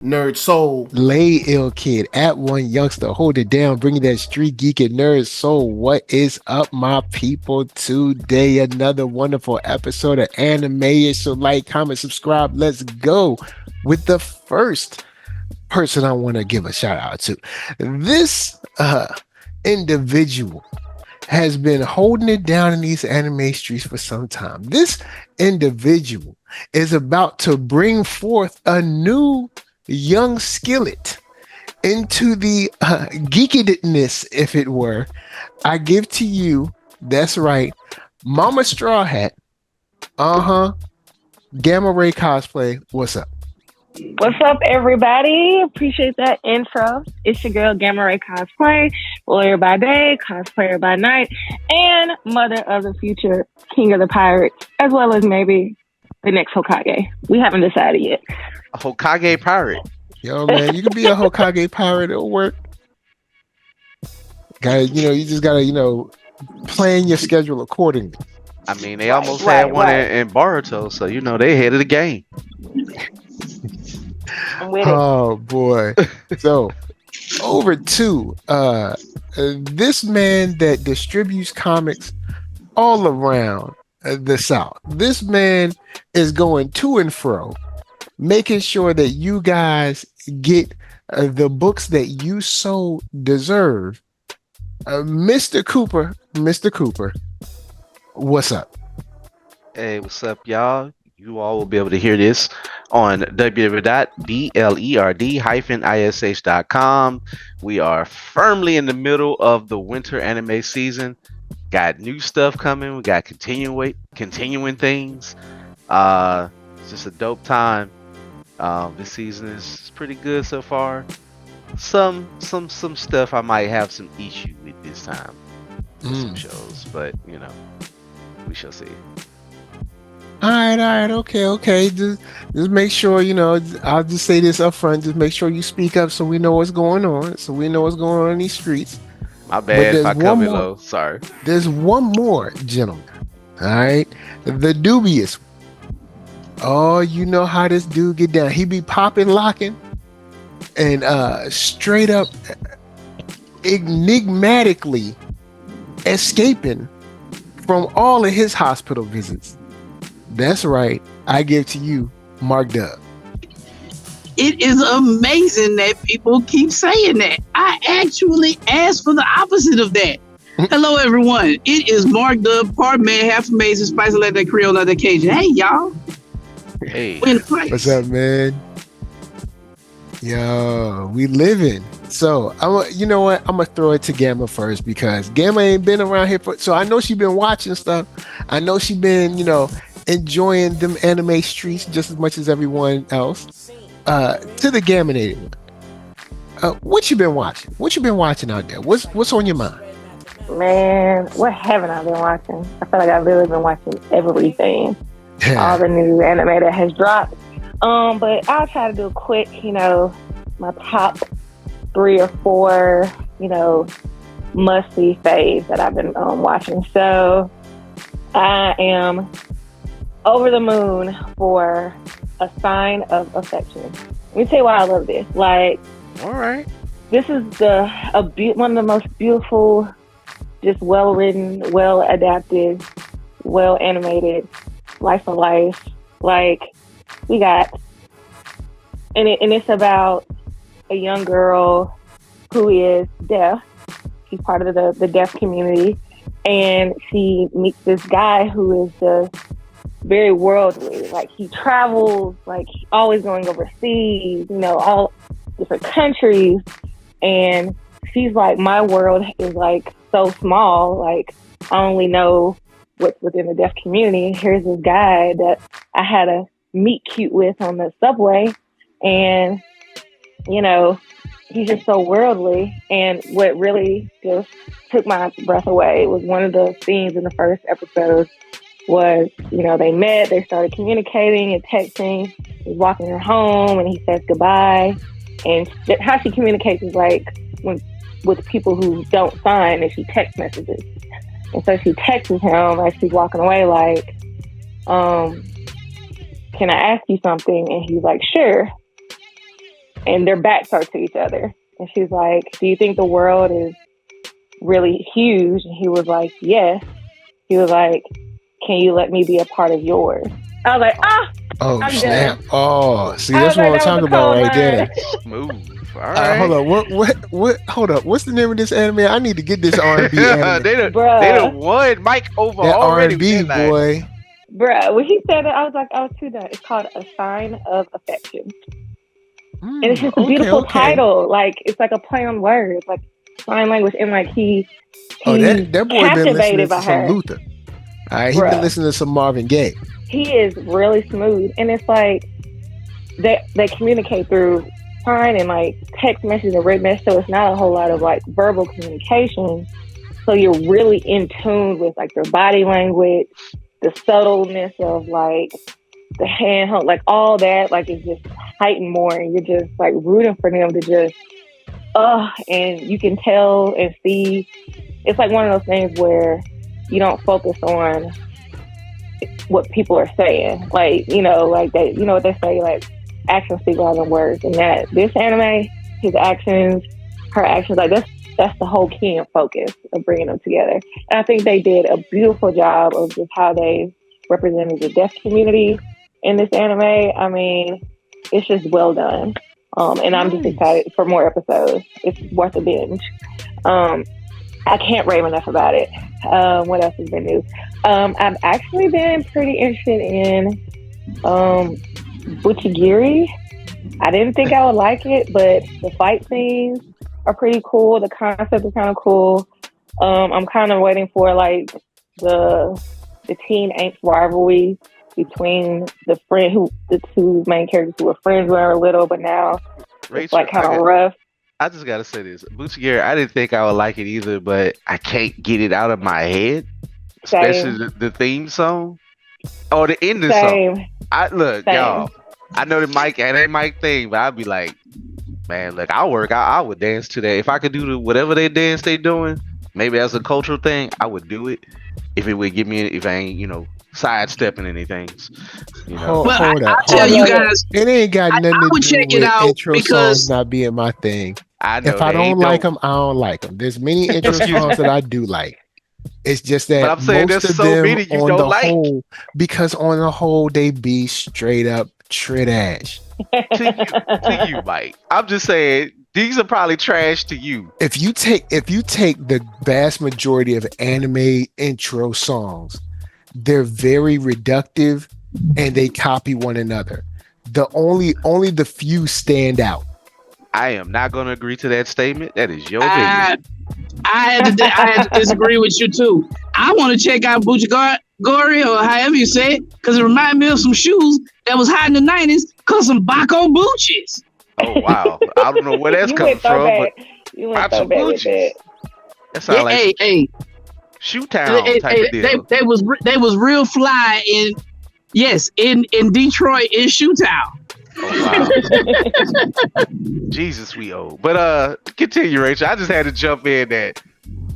NERDSoul. Lay ill kid at OneYoungsta. Hold it down. Bringing that street geek and nerd soul. What is up, my people? Today, another wonderful episode of Anime. So like, comment, subscribe. Let's go with the first person I want to give a shout out to. This individual has been holding it down in these anime streets for some time. This individual is about to bring forth a new young skillet into the geekiness, if it were. I give to you, that's right, Mama Straw Hat. Gamma Rae Cosplay. What's up? What's up, everybody? Appreciate that intro. It's your girl, Gamma Rae Cosplay, lawyer by day, cosplayer by night, and mother of the future king of the pirates, as well as maybe the next Hokage. We haven't decided yet. A Hokage pirate. Yo, man, you can be a Hokage pirate. It'll work. You just gotta, plan your schedule accordingly. I mean, they almost had one in Boruto, so they ahead of the game. Oh boy! So over to this man that distributes comics all around the South. This man is going to and fro, making sure that you guys get the books that you so deserve. Mr. Cooper, what's up? Hey, what's up, y'all? You all will be able to hear this on www.blerd-ish.com. We are firmly in the middle of the winter anime season. Got new stuff coming. We got continuing things. It's just a dope time. This season is pretty good so far. Some stuff I might have some issue with this time. Some shows, but we shall see. All right, okay. Just make sure, I'll just say this up front. Just make sure you speak up so we know what's going on. So we know what's going on in these streets. My bad if I come in low. Sorry. There's one more, gentleman. All right. The Dubious One. Oh, you know how this dude get down. He be popping, locking, and straight up enigmatically escaping from all of his hospital visits. That's right. I give to you, Mark Dub. It is amazing that people keep saying that. I actually asked for the opposite of that. Hello, everyone. It is Mark Dub, part man, half amazing, spicy like that Creole, like that Cajun. Hey, y'all. Hey. What's up, man? Yo, we living. So, you know what? I'm going to throw it to Gamma first because Gamma ain't been around here so I know she been watching stuff. I know she been, enjoying them anime streets just as much as everyone else. To the Gamma-nated one. What you been watching? What you been watching out there? What's on your mind? Man, what haven't I been watching? I feel like I've really been watching everything. All the new anime that has dropped. But I'll try to do a quick, my top 3 or 4, must-see faves that I've been watching. So I am over the moon for A Sign of Affection. Let me tell you why I love this. Like, all right, this is one of the most beautiful, just well-written, well-adapted, well-animated life of life. Like, we got, and it's about a young girl who is deaf. She's part of the deaf community, and she meets this guy who is just very worldly. Like, he travels, like, always going overseas, all different countries. And she's like, my world is like so small. Like, I only know what's within the deaf community. Here's this guy that I had a meet cute with on the subway. And, he's just so worldly. And what really just took my breath away was one of the scenes in the first episode was, they met, they started communicating and texting. He's walking her home and he says goodbye. And how she communicates is like with people who don't sign, and she text messages. And so she texts him as she's walking away like, can I ask you something? And he's like, sure. and their backs are to each other. And she's like, "Do you think the world is really huge?" And he was like, "Yes." He was like, "Can you let me be a part of yours?" I was like, "Ah, Oh I'm snap! done." Oh, see, I that's was what like, I'm "That talking was a about cold right line." there. Smooth. All right. Hold on, what? Hold up, what's the name of this anime? I need to get this R&B anime. they done Bruh, won Mike over That already with R&B that line. boy. bruh. When he said it, I was like, I was too done. It's called A Sign of Affection. And it's just a beautiful title. Like, it's like a play on words, like sign language. And like, he's that boy been listening captivated to by some her. Luther. All right, he been Bruh. listening to some Marvin Gaye. He is really smooth. And it's like, they communicate through sign and like text message and written message. So it's not a whole lot of like verbal communication. So you're really in tune with like their body language, the subtleness of like the handhold, like all that, like it's just heightened more, and you're just like rooting for them to just, and you can tell and see. It's like one of those things where you don't focus on what people are saying, like like they, what they say, like actions speak louder than words, and that this anime, his actions, her actions, like that's the whole key and focus of bringing them together. And I think they did a beautiful job of just how they represented the deaf community in this anime. I mean, it's just well done. And I'm just excited for more episodes. It's worth a binge. I can't rave enough about it. What else has been new? I've actually been pretty interested in geekery. I didn't think I would like it, but the fight scenes are pretty cool. The concept is kind of cool. I'm kind of waiting for like the teen angst rivalry between the two main characters who were friends when they were little, but now Rachel, it's like kind of rough. I just gotta say this, Geekery, I didn't think I would like it either, but I can't get it out of my head, especially the theme song or the ending song. Y'all, I know that ain't Mike thing, but I'd be like, man, look, I would dance to that. If I could do whatever they dance they doing, maybe as a cultural thing, I would do it. If it would give me, if I ain't, sidestepping anything, Hold up. I'll tell you guys, it ain't got nothing to do check with it out intro songs not being my thing. I know if I don't like them, I don't like them. There's many intro songs that I do like. It's just that but I'm saying most there's of so them many you on don't the like. whole, because on the whole they be straight up trash. to you, Mike. I'm just saying these are probably trash to you. If you take the vast majority of anime intro songs, they're very reductive and they copy one another. The only the few stand out. I am not going to agree to that statement. That is your opinion. I had to disagree with you too. I want to check out Buchigori or however you say it, because it reminded me of some shoes that was hot in the 90s called some Baco Bucci's. Oh wow! I don't know where that's coming from, but you went so bad with it. That sounds like Shoe Town type of deal. They was real fly in Detroit in Shoe Town. Oh wow! Jesus, we old. But continue, Rachel. I just had to jump in that.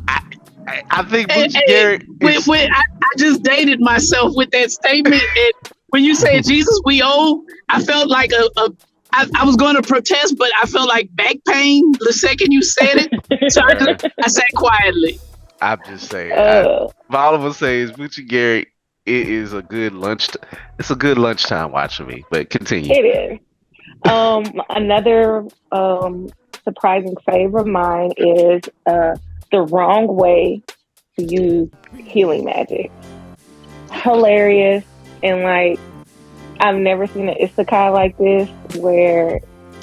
I think Buchigori. I just dated myself with that statement. And when you said Jesus, we old, I felt like I was going to protest, but I felt like back pain the second you said it. So I sat quietly. I'm just saying. All I'm gonna say is Buchigori. It is a good lunch. It's a good lunchtime watch for me. But continue. It is. Another surprising fave of mine is the wrong way to use healing magic. Hilarious, and like I've never seen an isekai like this where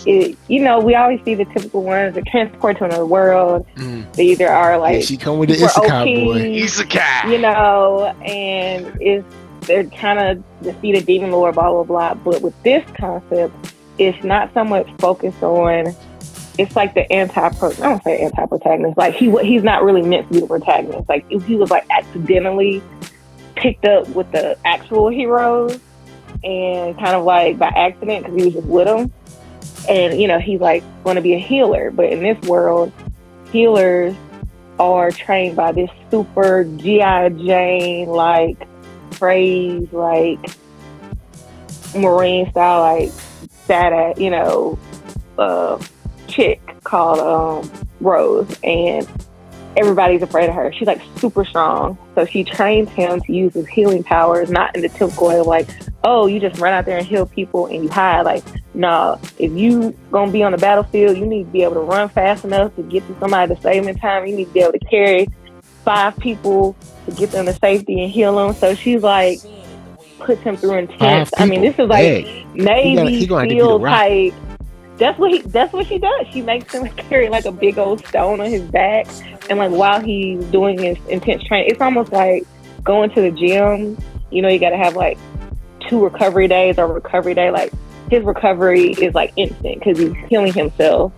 it. We always see the typical ones that transport to another world. They either are like she come with the isekai boy. Isekai. And they're trying to defeat a demon lord, blah blah blah. But with this concept, it's not so much focused on. It's like the I don't say anti-protagonist. Like he's not really meant to be the protagonist. Like he was like accidentally picked up with the actual heroes and kind of like by accident because he was just with them. And he's like going to be a healer, but in this world, healers are trained by this super G.I. Jane like phrase, like Marine style, like badass, chick called Rouge, and everybody's afraid of her. She's like super strong. So she trains him to use his healing powers, not in the typical way of like, oh, you just run out there and heal people and you hide. Like, no, if you gonna be on the battlefield, you need to be able to run fast enough to get to somebody to save them in time. You need to be able to carry 5 people to get them to safety and heal them. So she's like, puts him through intense. I mean, this is like Navy SEAL type. That's what she does. She makes him carry like a big old stone on his back, and like while he's doing his intense training, it's almost like going to the gym. You know, you got to have like 2 recovery days or recovery day. Like his recovery is like instant because he's healing himself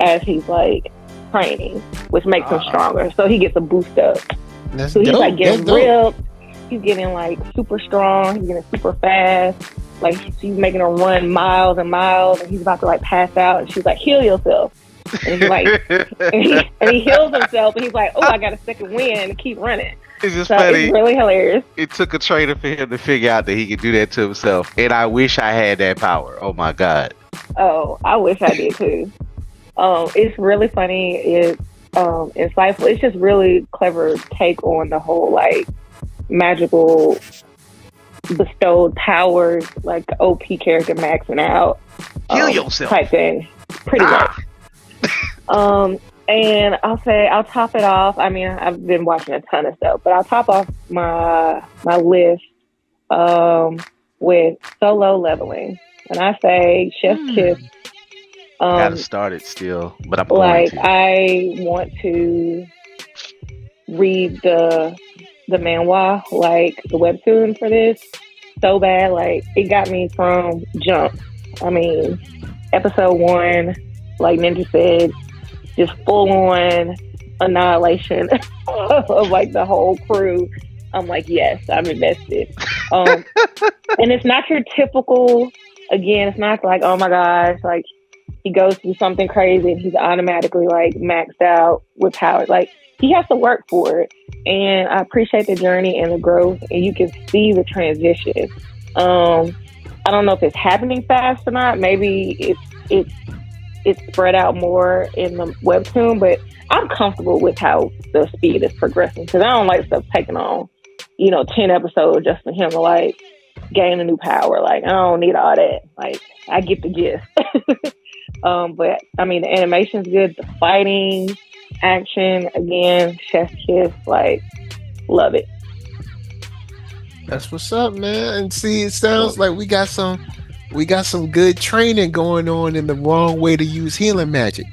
as he's like training, which makes him stronger. So he gets a boost up. So he's like getting ripped. He's getting like super strong. He's getting super fast. Like she's making her run miles and miles, and he's about to like pass out. And she's like, "Heal yourself." And he's like, and he heals himself, and he's like, "Oh, I got a second wind to keep running." It's just funny. It's really hilarious. It took a trainer for him to figure out that he could do that to himself, and I wish I had that power. Oh my god. Oh, I wish I did too. It's really funny. It's insightful. It's just really clever take on the whole like magical bestowed powers, like the OP character maxing out. Heal yourself type thing. Pretty much. And I'll top it off. I mean, I've been watching a ton of stuff, but I'll top off my list with Solo Leveling. And I say Chef's Kiss. Gotta start it still, but I'm like I want to read the manhwa, like the webtoon for this so bad. Like it got me from jump. I mean, episode 1, like Ninja said, just full on annihilation of like the whole crew. I'm like, yes, I'm invested. And it's not your typical, again, it's not like, oh my gosh, like he goes through something crazy and he's automatically like maxed out with power. Like he has to work for it. And I appreciate the journey and the growth, and you can see the transition. I don't know if it's happening fast or not. Maybe it's spread out more in the webtoon, but I'm comfortable with how the speed is progressing because I don't like stuff taking on, 10 episodes just for him to like gain a new power. Like I don't need all that. Like I get the gist. But I mean, the animation's good, the fighting, action, again, chef's kiss, like love it. That's what's up, man. And see, it sounds like we got some good training going on in the wrong way to use healing magic.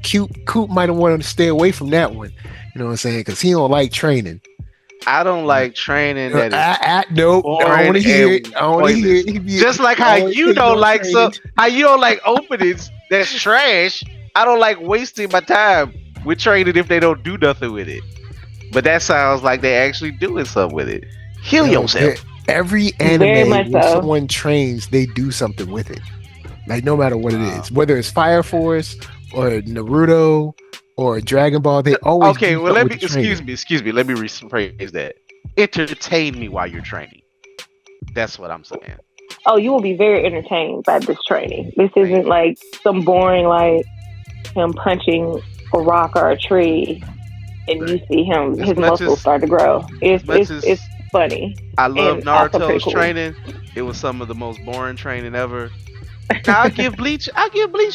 Coop might have wanted to stay away from that one. You know what I'm saying? Because he don't like training. I don't like training that is nope. I don't want to hear it. I don't want to hear it. Just like how you don't like how you don't like openings that's trash. I don't like wasting my time with training if they don't do nothing with it. But that sounds like they actually doing something with it. Heal yourself. Every anime when someone trains, they do something with it. Like no matter what it is, whether it's Fire Force or Naruto or Dragon Ball, they always okay. Well, excuse me. Let me rephrase that. Entertain me while you're training. That's what I'm saying. Oh, you will be very entertained by this training. This isn't like some boring like him punching a rock or a tree, and you see his muscles start to grow. It's funny. I love Naruto's training. It was some of the most boring training ever. Now I give Bleach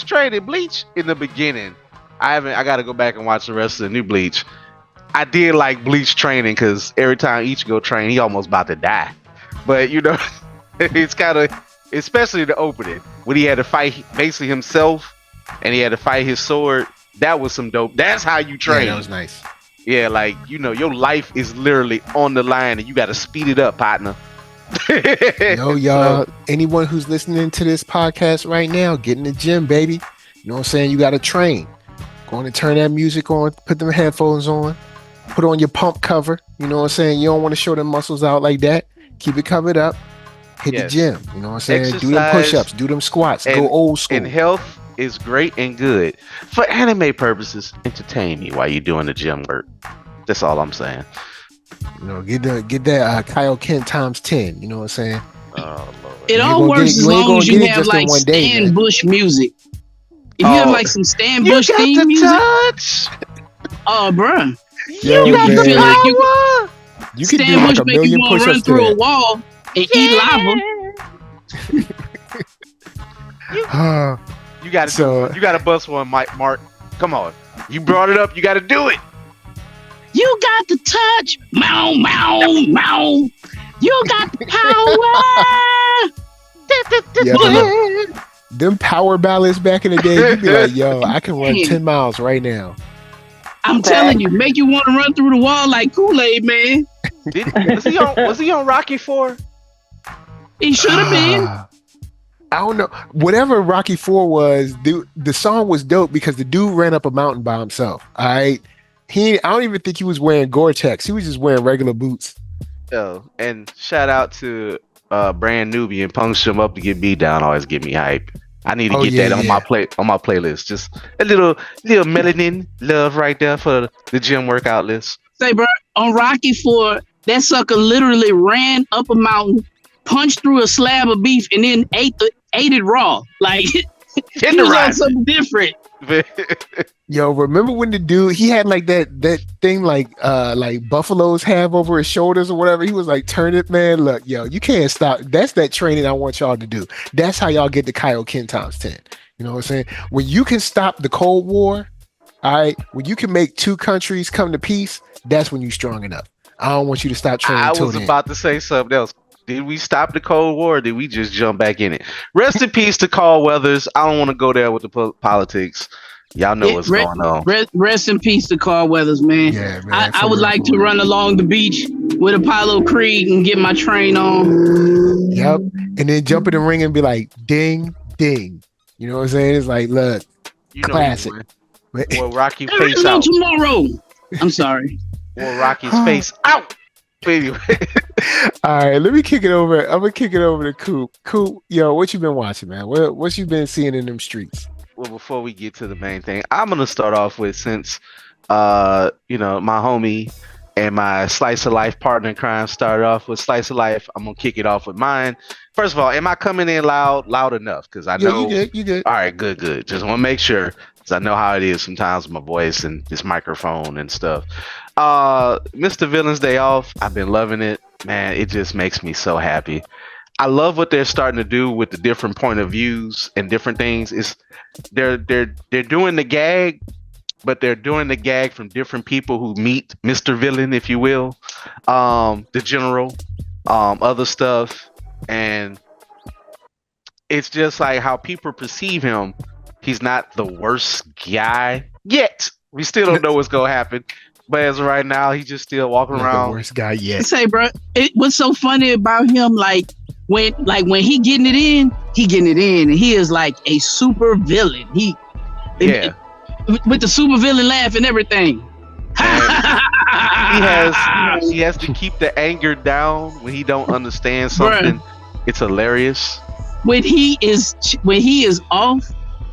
training. Bleach in the beginning. I got to go back and watch the rest of the new Bleach. I did like Bleach training because every time Ichigo trained, he almost about to die. But it's kind of, especially the opening when he had to fight basically himself and he had to fight his sword. That was some dope. That's how you train. Yeah, that was nice. Yeah, like, your life is literally on the line and you got to speed it up, partner. Y'all, anyone who's listening to this podcast right now, get in the gym, baby. You know what I'm saying? You got to train. Going to turn that music on, put them headphones on, put on your pump cover. You know what I'm saying? You don't want to show them muscles out like that. Keep it covered up. Hit the gym. You know what I'm saying? Exercise, do them push-ups, do them squats, go old school. And health is great and good. For anime purposes, entertain me while you're doing the gym work. That's all I'm saying. Get that Kaioken times 10. You know what I'm saying? It all works as long as you have like Stan Bush music. If you have Oh, like some Stan you Bush got theme the music, touch. oh, bruh, Yo, You got you the feel like you power. you could do Stan like Bush a make you million want to push-ups run to through a that. wall and eat lava. You you got to do So one. You got to bust one, Mike. Mark, come on. You brought it up. You got to do it. You got the touch, meow meow meow. You got the power. yeah, man, them power ballads back in the day, you'd be like, yo, I can run Man, 10 miles right now. I'm telling you, make you want to run through the wall like Kool-Aid, man. Was he on Rocky 4? He should have been. I don't know. Whatever Rocky 4 was, the song was dope because the dude ran up a mountain by himself. All right. I don't even think he was wearing Gore-Tex. He was just wearing regular boots. Oh, and shout out to Brand Nubian, punch him up to get beat down. Always get me hype. I need to get that on my playlist. Just a little melanin love right there for the gym workout list. Say, bro, on Rocky 4, that sucker literally ran up a mountain, punched through a slab of beef, and then ate it raw. Like he was on something different. Yo, remember when the dude he had like that thing like buffaloes have over his shoulders or whatever? He was like, turn it, man. Look, yo, you can't stop. That's that training I want y'all to do. That's how y'all get the Kaioken times 10. You know what I'm saying? When you can stop the Cold War, all right, when you can make two countries come to peace, that's when you're strong enough. I don't want you to stop training. I was about to say something else. Did we stop the Cold War or did we just jump back in it? Rest in peace to Carl Weathers. I don't want to go there with the politics. Y'all know what's going on. Rest in peace to Carl Weathers, man. Yeah, man. I would like to run along the beach with Apollo Creed and get my train on. Yep. And then jump in the ring and be like, ding, ding. You know what I'm saying? It's like, look, classic. Well, Rocky face out. Tomorrow. I'm sorry. Well, Rocky's face out. Anyway. All right, let me kick it over. I'm gonna kick it over to Coop. Coop, yo, what you been watching, man? What you been seeing in them streets? Well, before we get to the main thing, I'm gonna start off with since my homie and my slice of life partner in crime started off with slice of life. I'm gonna kick it off with mine. First of all, am I coming in loud enough? Because I know you good. All right, good. Just want to make sure, because I know how it is sometimes with my voice and this microphone and stuff. Mr. Villain's Day Off, I've been loving it, man. It just makes me so happy. I love what they're starting to do with the different point of views and different things. Is they're doing the gag, but they're doing the gag from different people who meet Mr. Villain, if you will, the general, other stuff, and it's just like how people perceive him. He's not the worst guy yet. We still don't know what's gonna happen. But as of right now, he's just still walking around. The worst guy yet. Say, bro, what's so funny about him? Like when he getting it in, and he is like a super villain. With the super villain laugh and everything. He has to keep the anger down when he don't understand something. Bruh. It's hilarious. When he is off,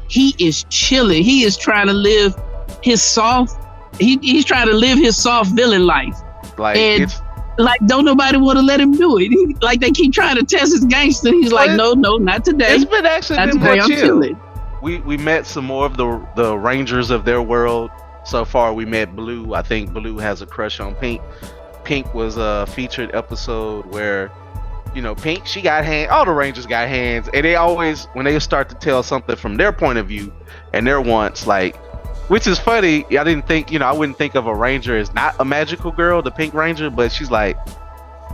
he is chilling. He is trying to live his soft. He's trying to live his soft villain life. Don't nobody want to let him do it. They keep trying to test his gangster. He's like, no, not today. It's been actually more chill. Chilling. We met some more of the Rangers of their world. So far, we met Blue. I think Blue has a crush on Pink. Pink was a featured episode where, Pink, she got hands. All the Rangers got hands, and they always, when they start to tell something from their point of view and their wants, which is funny. I didn't think, I wouldn't think of a Ranger as not a magical girl, the Pink Ranger, but she's like,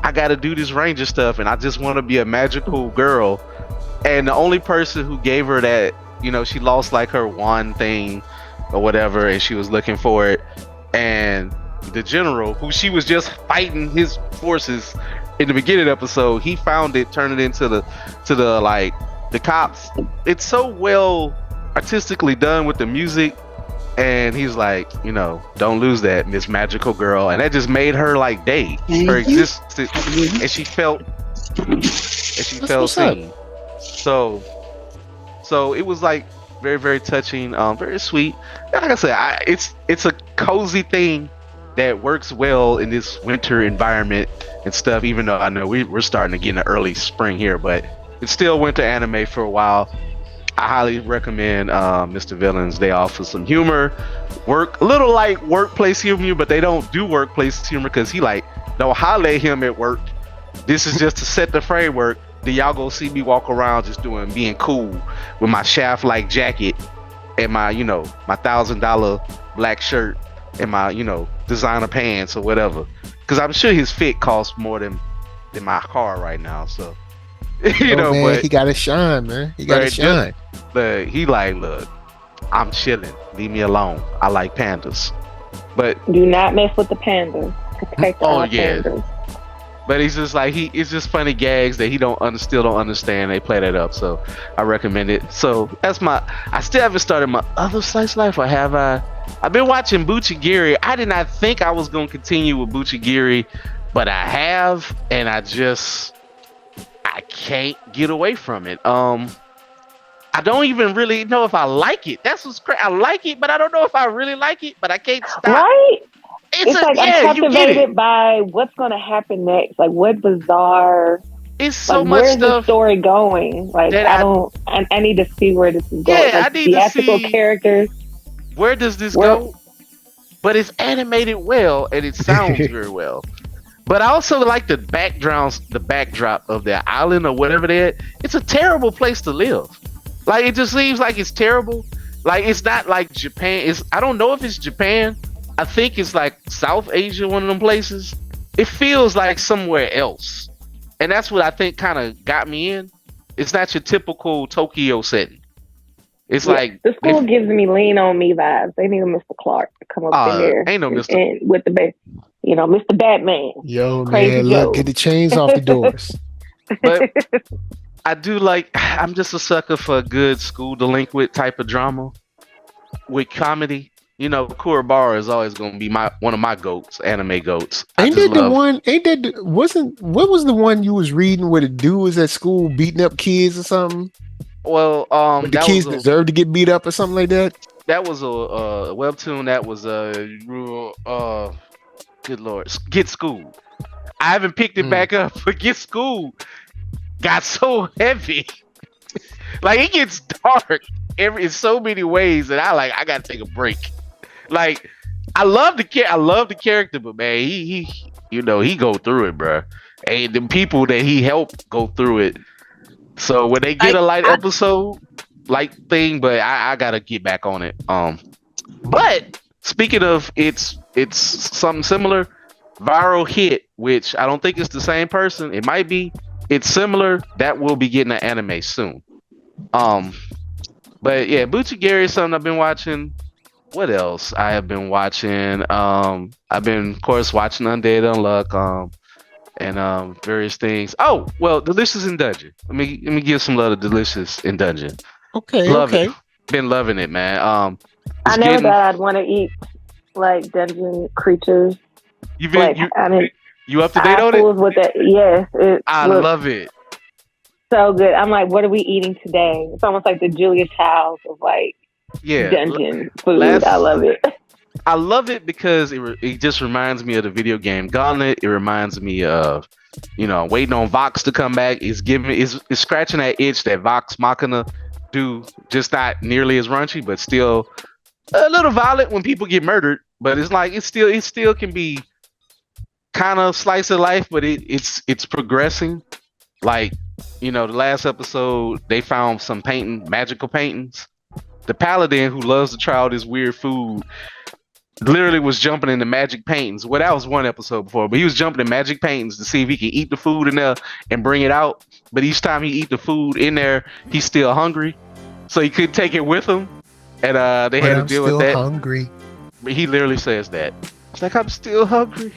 I got to do this Ranger stuff, and I just want to be a magical girl. And the only person who gave her that, she lost her wand thing or whatever, and she was looking for it. And the general, who she was just fighting his forces in the beginning of the episode, he found it, turned it into the cops. It's so well artistically done with the music. And he's like, don't lose that, Miss Magical Girl. And that just made her day. Her existence. And she felt seen. So it was very, very touching, very sweet. Like I said, it's a cozy thing that works well in this winter environment and stuff, even though I know we're starting to get into early spring here, but it's still winter anime for a while. I highly recommend Mr. Villain's Day Off for some humor. A little like workplace humor, but they don't do workplace humor because he like don't holler at him at work. This is just to set the framework. Then y'all go see me walk around just being cool with my shaft like jacket and my my $1,000 black shirt and my designer pants or whatever. Because I'm sure his fit costs more than my car right now. So man, but he got to shine, man. He got to shine. But he like, look, I'm chilling. Leave me alone. I like pandas. But do not mess with the pandas. Protect our pandas. But he's just like it's just funny gags that he still don't understand. They play that up, so I recommend it. So that's I still haven't started my other slice of life, or have I? I've been watching Geekery. I did not think I was gonna continue with Geekery, but I have, and I can't get away from it. I don't even really know if I like it. That's what's crazy. I like it, but I don't know if I really like it. But I can't stop. Right? It's like I'm captivated by what's going to happen next. Like, what bizarre? It's so much where's stuff. The story going? Like, I need to see where this is going. Yeah, like, I need to see characters. Where does this go? But it's animated well, and it sounds very well. But I also like the backdrop of their island or whatever they're at. It's a terrible place to live. Like, it just seems like it's terrible. Like, it's not like Japan. I don't know if it's Japan. I think it's like South Asia, one of them places. It feels like somewhere else. And that's what I think kind of got me in. It's not your typical Tokyo setting. It's like... The school gives me Lean On Me vibes. They need a Mr. Clark to come up in there. Ain't no Mr. And with the Mr. Batman. Yo, Crazy man, look, get the chains off the doors. But I do like... I'm just a sucker for a good school delinquent type of drama with comedy. Kuwabara is always going to be one of my goats, anime goats. What was the one you was reading where the dude was at school beating up kids or something? Well, but the kids deserve to get beat up or something like that? That was a webtoon that was good Lord, Get School. I haven't picked it back up, but Get School got so heavy. Like, it gets dark in so many ways that I got to take a break. Like, I love the character, but man, he go through it, bro. And the people that he helped go through it. So when they get a light episode, light thing, but I gotta get back on it. But speaking of it's something similar, Viral Hit, which I don't think it's the same person. It might be. It's similar. That will be getting an anime soon. But yeah, Geekery is something I've been watching. What else I have been watching? I've been, of course, watching Undead Unluck, and various things. Oh, well, Delicious in Dungeon. Let me give some love to Delicious in Dungeon. Okay, it. Been loving it, man. I never thought I'd want to eat like dungeon creatures. You up to date on it? With that. Yes, I love it. So good. I'm like, what are we eating today? It's almost like the Julia Childs of like dungeon food. I love it. I love it because it just reminds me of the video game Gauntlet. It reminds me of waiting on Vox to come back. It's scratching that itch that Vox Machina do, just not nearly as raunchy, but still a little violent when people get murdered. But it's like it still can be kind of slice of life, but it's progressing. Like, the last episode they found some magical paintings. The paladin who loves to try all this weird food literally was jumping into magic paintings. Well, that was one episode before, but he was jumping in magic paintings to see if he could eat the food in there and bring it out. But each time he eat the food in there, he's still hungry, so he couldn't take it with him. And they had to deal with that. Hungry. But he literally says that. It's like, I'm still hungry.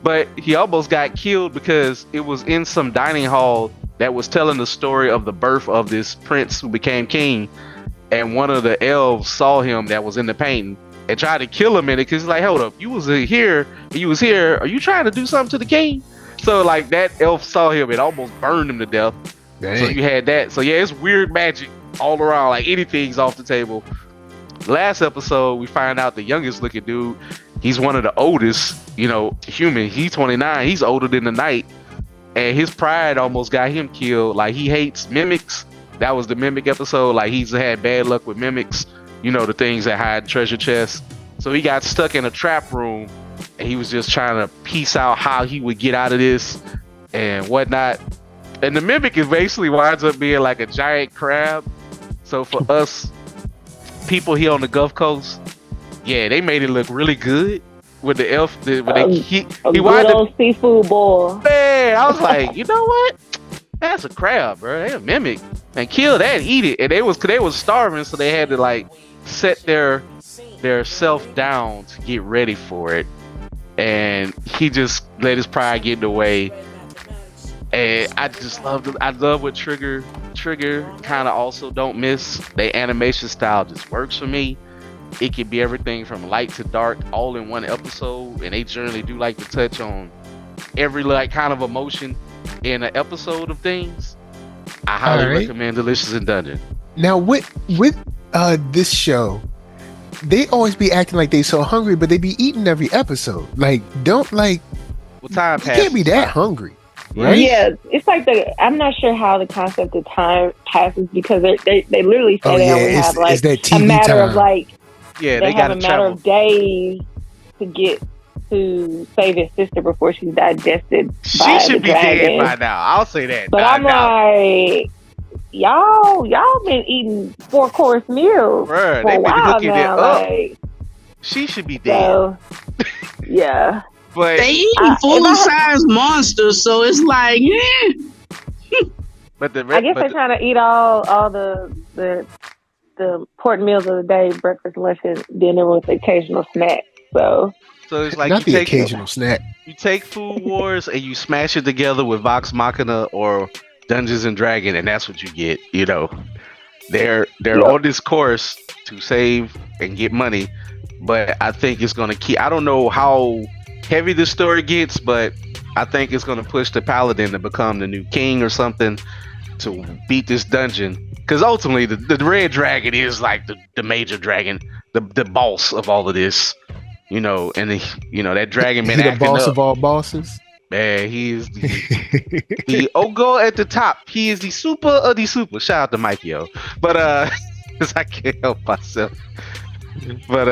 But he almost got killed because it was in some dining hall that was telling the story of the birth of this prince who became king. And one of the elves saw him that was in the painting and tried to kill him in it because he's like, hold up, you was here. Are you trying to do something to the king? So like that elf saw him, it almost burned him to death. Dang. So you had that. So yeah, it's weird magic all around. Like anything's off the table. Last episode, we find out the youngest looking dude, he's one of the oldest, human. He's 29. He's older than the knight. And his pride almost got him killed. Like, he hates mimics. That was the mimic episode. Like, he's had bad luck with mimics, you know, the things that hide treasure chests. So he got stuck in a trap room, and he was just trying to piece out how he would get out of this and whatnot. And the mimic is basically winds up being like a giant crab. So for us people here on the Gulf Coast, yeah, they made it look really good with the elf. He good old seafood boil. Man, I was like, you know what? That's a crab, bro. They a mimic and kill that, and eat it. And they was starving, so they had to like set their self down to get ready for it. And he just let his pride get in the way. And I just loved it. I love what Trigger kind of also don't miss. Their animation style just works for me. It can be everything from light to dark all in one episode, and they generally do like to touch on every like kind of emotion in an episode of things. I highly recommend Delicious in Dungeon. Now with this show, they always be acting like they so hungry, but they be eating every episode. Like, don't like. Well, time passes. You can't be that hungry. Right? Yeah, it's like I'm not sure how the concept of time passes, because they literally say they only have like a matter of like they have a matter of days to get to save his sister before she's digested by the dragon. She should be dead by now. I'll say that. But I'm like, y'all been eating 4-course meals Bruh, for a while now. Like, she should be dead. So, yeah. But they eating full-size monsters, so it's like, yeah. But I guess they're trying to eat all the important meals of the day, breakfast, lunch, and dinner with the occasional snack. So it's like not the occasional snack. You take Food Wars and you smash it together with Vox Machina or Dungeons and Dragons, and that's what you get. You know, they're on this course to save and get money, but I think it's gonna keep. I don't know how heavy the story gets, but I think it's gonna push the paladin to become the new king or something to beat this dungeon, because ultimately the red dragon is like the major dragon, the boss of all of this, you know. And that dragon been the boss up. of all bosses. Man, he is the Ogo at the top. He is the super of the super. Shout out to Mike, yo. But because I can't help myself. But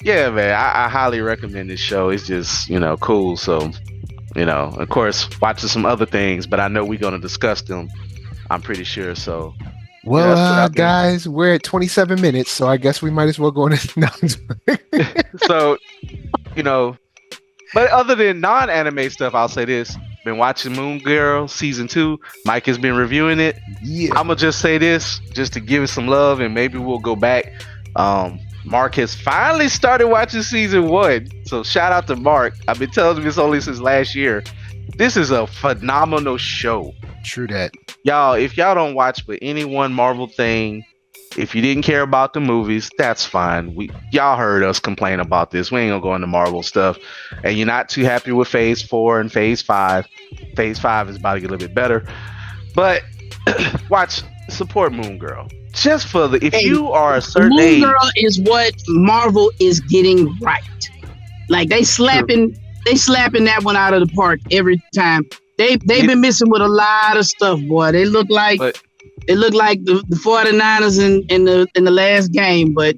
yeah, man, I highly recommend this show. It's just, cool. So, of course, watching some other things, but I know we're going to discuss them, I'm pretty sure. So, well, guys, we're at 27 minutes, so I guess we might as well go on. So, but other than non-anime stuff, I'll say this. Been watching Moon Girl season 2. Mike has been reviewing it. Yeah. I'm going to just say this, just to give it some love, and maybe we'll go back. Mark has finally started watching season 1. So shout out to Mark. I've been telling him this only since last year. This is a phenomenal show. True that. Y'all, if y'all don't watch but any one Marvel thing, if you didn't care about the movies, that's fine. Y'all heard us complain about this. We ain't gonna go into Marvel stuff. And you're not too happy with Phase 4 and Phase 5. Phase 5 is about to get a little bit better. But support Moon Girl. Just for if you are a certain age. Moon Girl is what Marvel is getting right. Like they slapping that one out of the park every time. They've been missing with a lot of stuff, boy. They look like the 49ers in the last game, but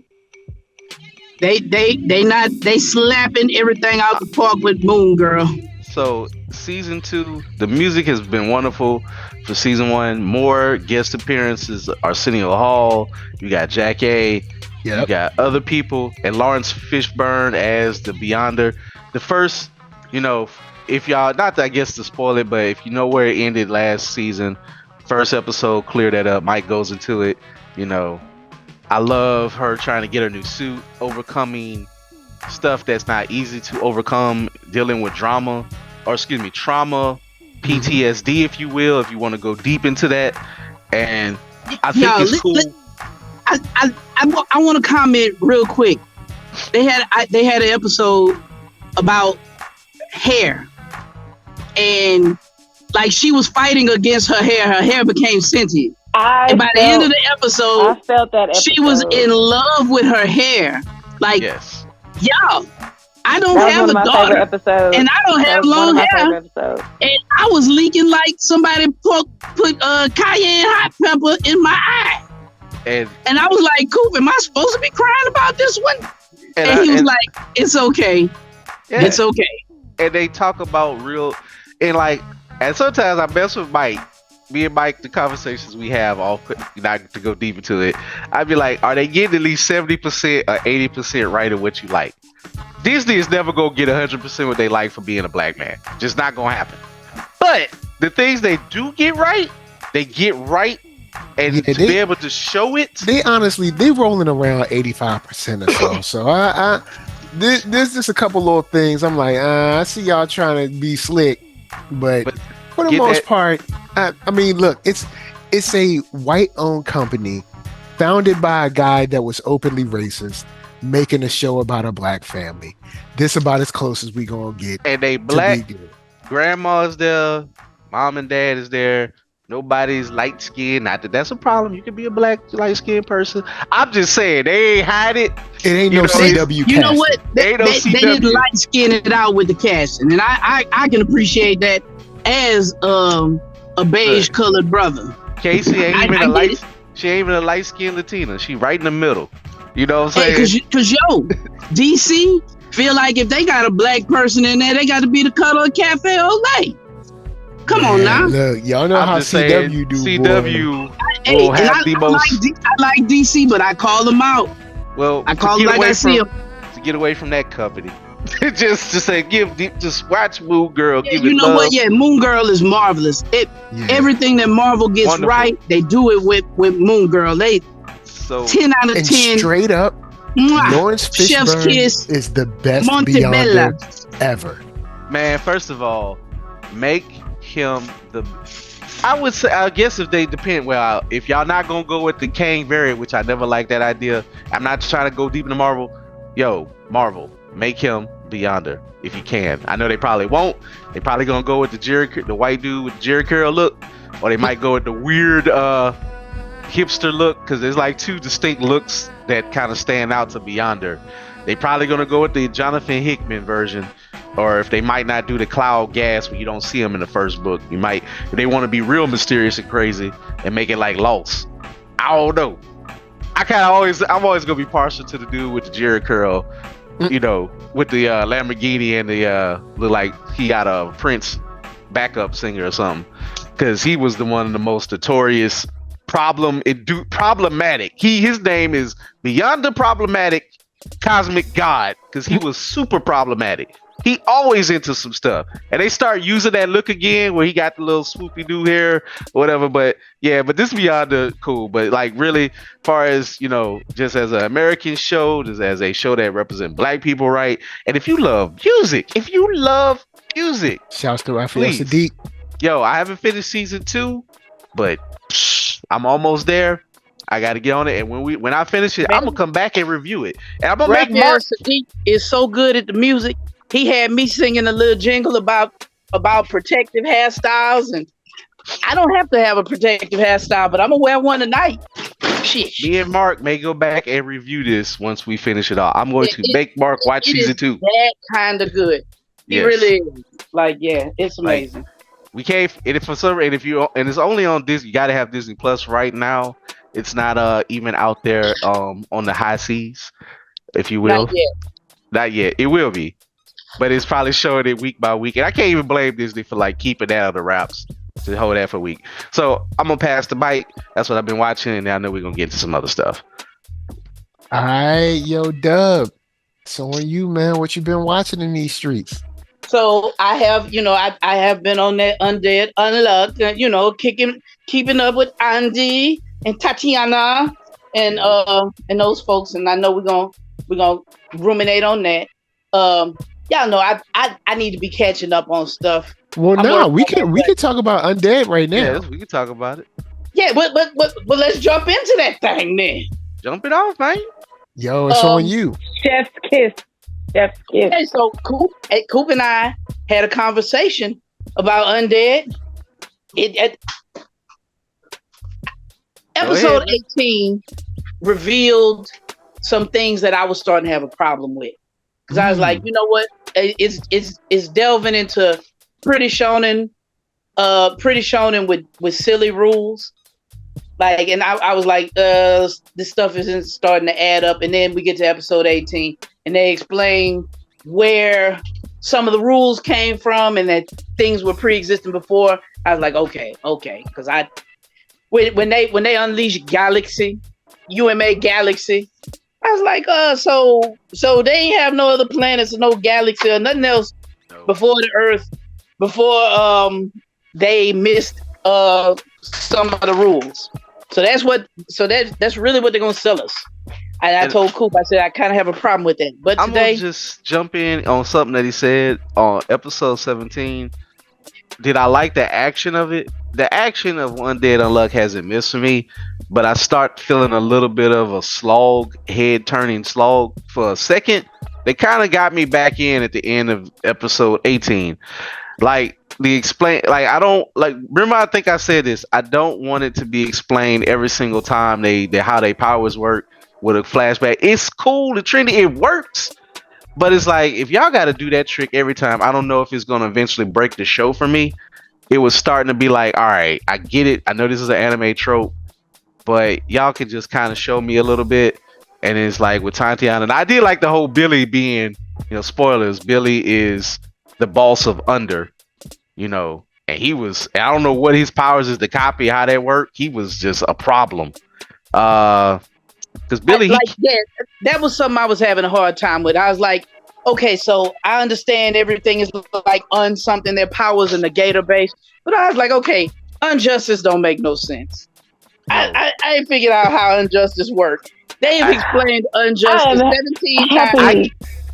they slapping everything out the park with Moon Girl. So season 2, the music has been wonderful. For season 1, more guest appearances. Arsenio Hall, you got Jack A, you got other people, and Lawrence Fishburne as the Beyonder. The first, if y'all, not that I guess to spoil it, but if you know where it ended last season, first episode, clear that up. Mike goes into it. I love her trying to get her new suit, overcoming stuff that's not easy to overcome, dealing with trauma, PTSD, if you will, if you want to go deep into that. And I think it's cool. I want to comment real quick. They had an episode about hair, and like she was fighting against her hair became sentient. And by the end of the episode, I felt that she was in love with her hair. Like, yes. y'all, I don't That was have one of a my favorite daughter, episodes. and I don't That have was one long of my hair, favorite episodes. and I was leaking like somebody put cayenne hot pepper in my eye. And I was like, Coop, am I supposed to be crying about this one? And he was like, it's okay. Yeah. It's okay. And they talk about real, and like, and sometimes I mess with Mike. Me and Mike, the conversations we have, all not to go deep into it, I'd be like, are they getting at least 70% or 80% right of what you like? Disney is never going to get 100% what they like for being a black man. Just not going to happen. But the things they do get right, they get right. And to be able to show it, they rolling around 85% or so. So there's just a couple little things. I'm like, I see y'all trying to be slick, but for the most part, I mean, look, it's a white-owned company founded by a guy that was openly racist, making a show about a black family. This about as close as we gonna get. And they black. Grandma's there, mom and dad is there. Nobody's light skinned. Not that that's a problem. You can be a black light skinned person. I'm just saying they ain't hide it. It ain't no CW. You know what? They didn't light skin it out with the casting, and I can appreciate that as a beige colored brother. Casey ain't even a light. She ain't even a light skinned Latina. She right in the middle. You know what I'm saying? Cause DC feel like if they got a black person in there, they got to be the color of Cafe Olay. Come on now. Look, y'all know how CW do. CW will have the most. I like DC, but I call them out. Well, I call them like I see them. To get away from that company, just to say, just watch Moon Girl. Yeah, you know what? Yeah, Moon Girl is marvelous. Everything that Marvel gets wonderful. Right, they do it with Moon Girl. They 10 out of 10. Straight up, Lawrence Fishburne is the best Beyonder ever. Man, first of all, make him I guess if they depend, well, if y'all not gonna go with the Kang variant, which I never liked that idea, I'm not trying to go deep into Marvel. Marvel, make him Beyonder if you can. I know they probably won't. They probably gonna go with the white dude with the Jerry curl look, or they might go with the weird hipster look, because there's like two distinct looks that kind of stand out to Beyonder. They probably gonna go with the Jonathan Hickman version. Or if they might not do the cloud gas when you don't see them in the first book, you might, if they want to be real mysterious and crazy and make it like Lost. I don't know. I'm always gonna be partial to the dude with the Jerry curl, you know, with the Lamborghini and the look like he got a Prince backup singer or something, because he was the one of the most notorious problematic. His name is Beyond the Problematic Cosmic God, because he was super problematic. He always into some stuff, and they start using that look again where he got the little swoopy doo hair or whatever. But yeah, but this Beyond the cool. But like really, far as you know, just as an American show, just as a show that represents black people, right? And if you love music, shouts to Raphael Sadiq. Yo, I haven't finished season 2, but I'm almost there. I got to get on it, and when I finish it, I'm gonna come back and review it. And I'm gonna make Mark. Sadiq is so good at the music. He had me singing a little jingle about protective hairstyles, and I don't have to have a protective hairstyle, but I'm gonna wear one tonight. Shit. Me and Mark may go back and review this once we finish it all. I'm going to make Mark watch season 2. That kind of good. It really is. Like, yeah, it's amazing. Like, we can't. And if it's only on Disney. You got to have Disney Plus right now. It's not even out there on the high seas, if you will. Not yet. It will be. But it's probably showing it week by week. And I can't even blame Disney for like keeping that under wraps to hold that for a week. So I'm going to pass the mic. That's what I've been watching. And I know we're going to get to some other stuff. All right, yo, Dub. So on you, man, what you been watching in these streets? So I have, I have been on that Undead Unluck, keeping up with Andy and Tatiana and those folks. And I know we're gonna ruminate on that. Y'all know I need to be catching up on stuff. Well, no, we can talk about Undead right now. Yeah, we can talk about it. Yeah, but let's jump into that thing then. Jump it off, man. Yo, it's on you. Chef's kiss. Hey, so Coop and I had a conversation about Undead. Episode 18 revealed some things that I was starting to have a problem with. because I was like, you know what? It's delving into pretty shonen, with silly rules. Like, and I was like, this stuff isn't starting to add up. And then we get to episode 18, and they explain where some of the rules came from, and that things were pre-existing before. I was like, okay, because when they unleash Galaxy, UMA Galaxy, I was like, so they ain't have no other planets or no galaxy or nothing else before the Earth, before they missed some of the rules. So that's really what they're gonna sell us. And I told Coop, I said I kind of have a problem with that. But I'm today, gonna just jump in on something that he said on episode 17. Did I like the action of it? The action of Undead Unluck hasn't missed for me, but I start feeling a little bit of a head turning slog for a second. They kind of got me back in at the end of episode 18. Like I don't like. Remember, I think I said this. I don't want it to be explained every single time how they powers work with a flashback. It's cool, the trendy, it works. But it's like, if y'all got to do that trick every time, I don't know if it's going to eventually break the show for me. It was starting to be like, all right, I get it. I know this is an anime trope, but y'all can just kind of show me a little bit. And it's like with Tatiana, and I did like the whole Billy being, spoilers, Billy is the boss of Under, and he was, I don't know what his powers is to copy how that work. He was just a problem. Because Billy, that was something I was having a hard time with. I was like, okay, so I understand everything is like something, their powers and the gator base, but I was like, okay, injustice don't make no sense. No. I figured out how injustice worked. They have explained injustice 17 times,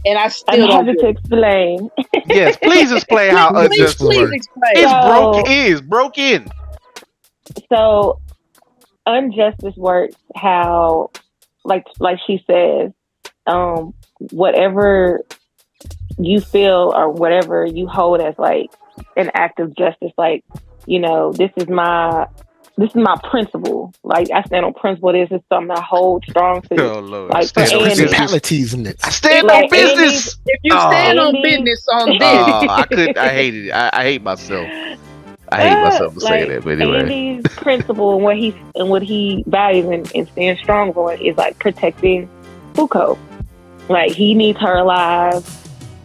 and I still don't have to explain. Yes, please explain how injustice works. It's broken. So injustice works how, like she says, whatever you feel or whatever you hold as like an act of justice, like, this is my principle. Like, I stand on principle. This is something I hold strong to. Oh, Lord. Like, there's principalities in it. I stand on business. If you stand on business on this, I hated it. I hate myself. I hate myself for saying that, but anyway. Andy's principle and what he values and stands strong for is like protecting Fuko. Like, he needs her alive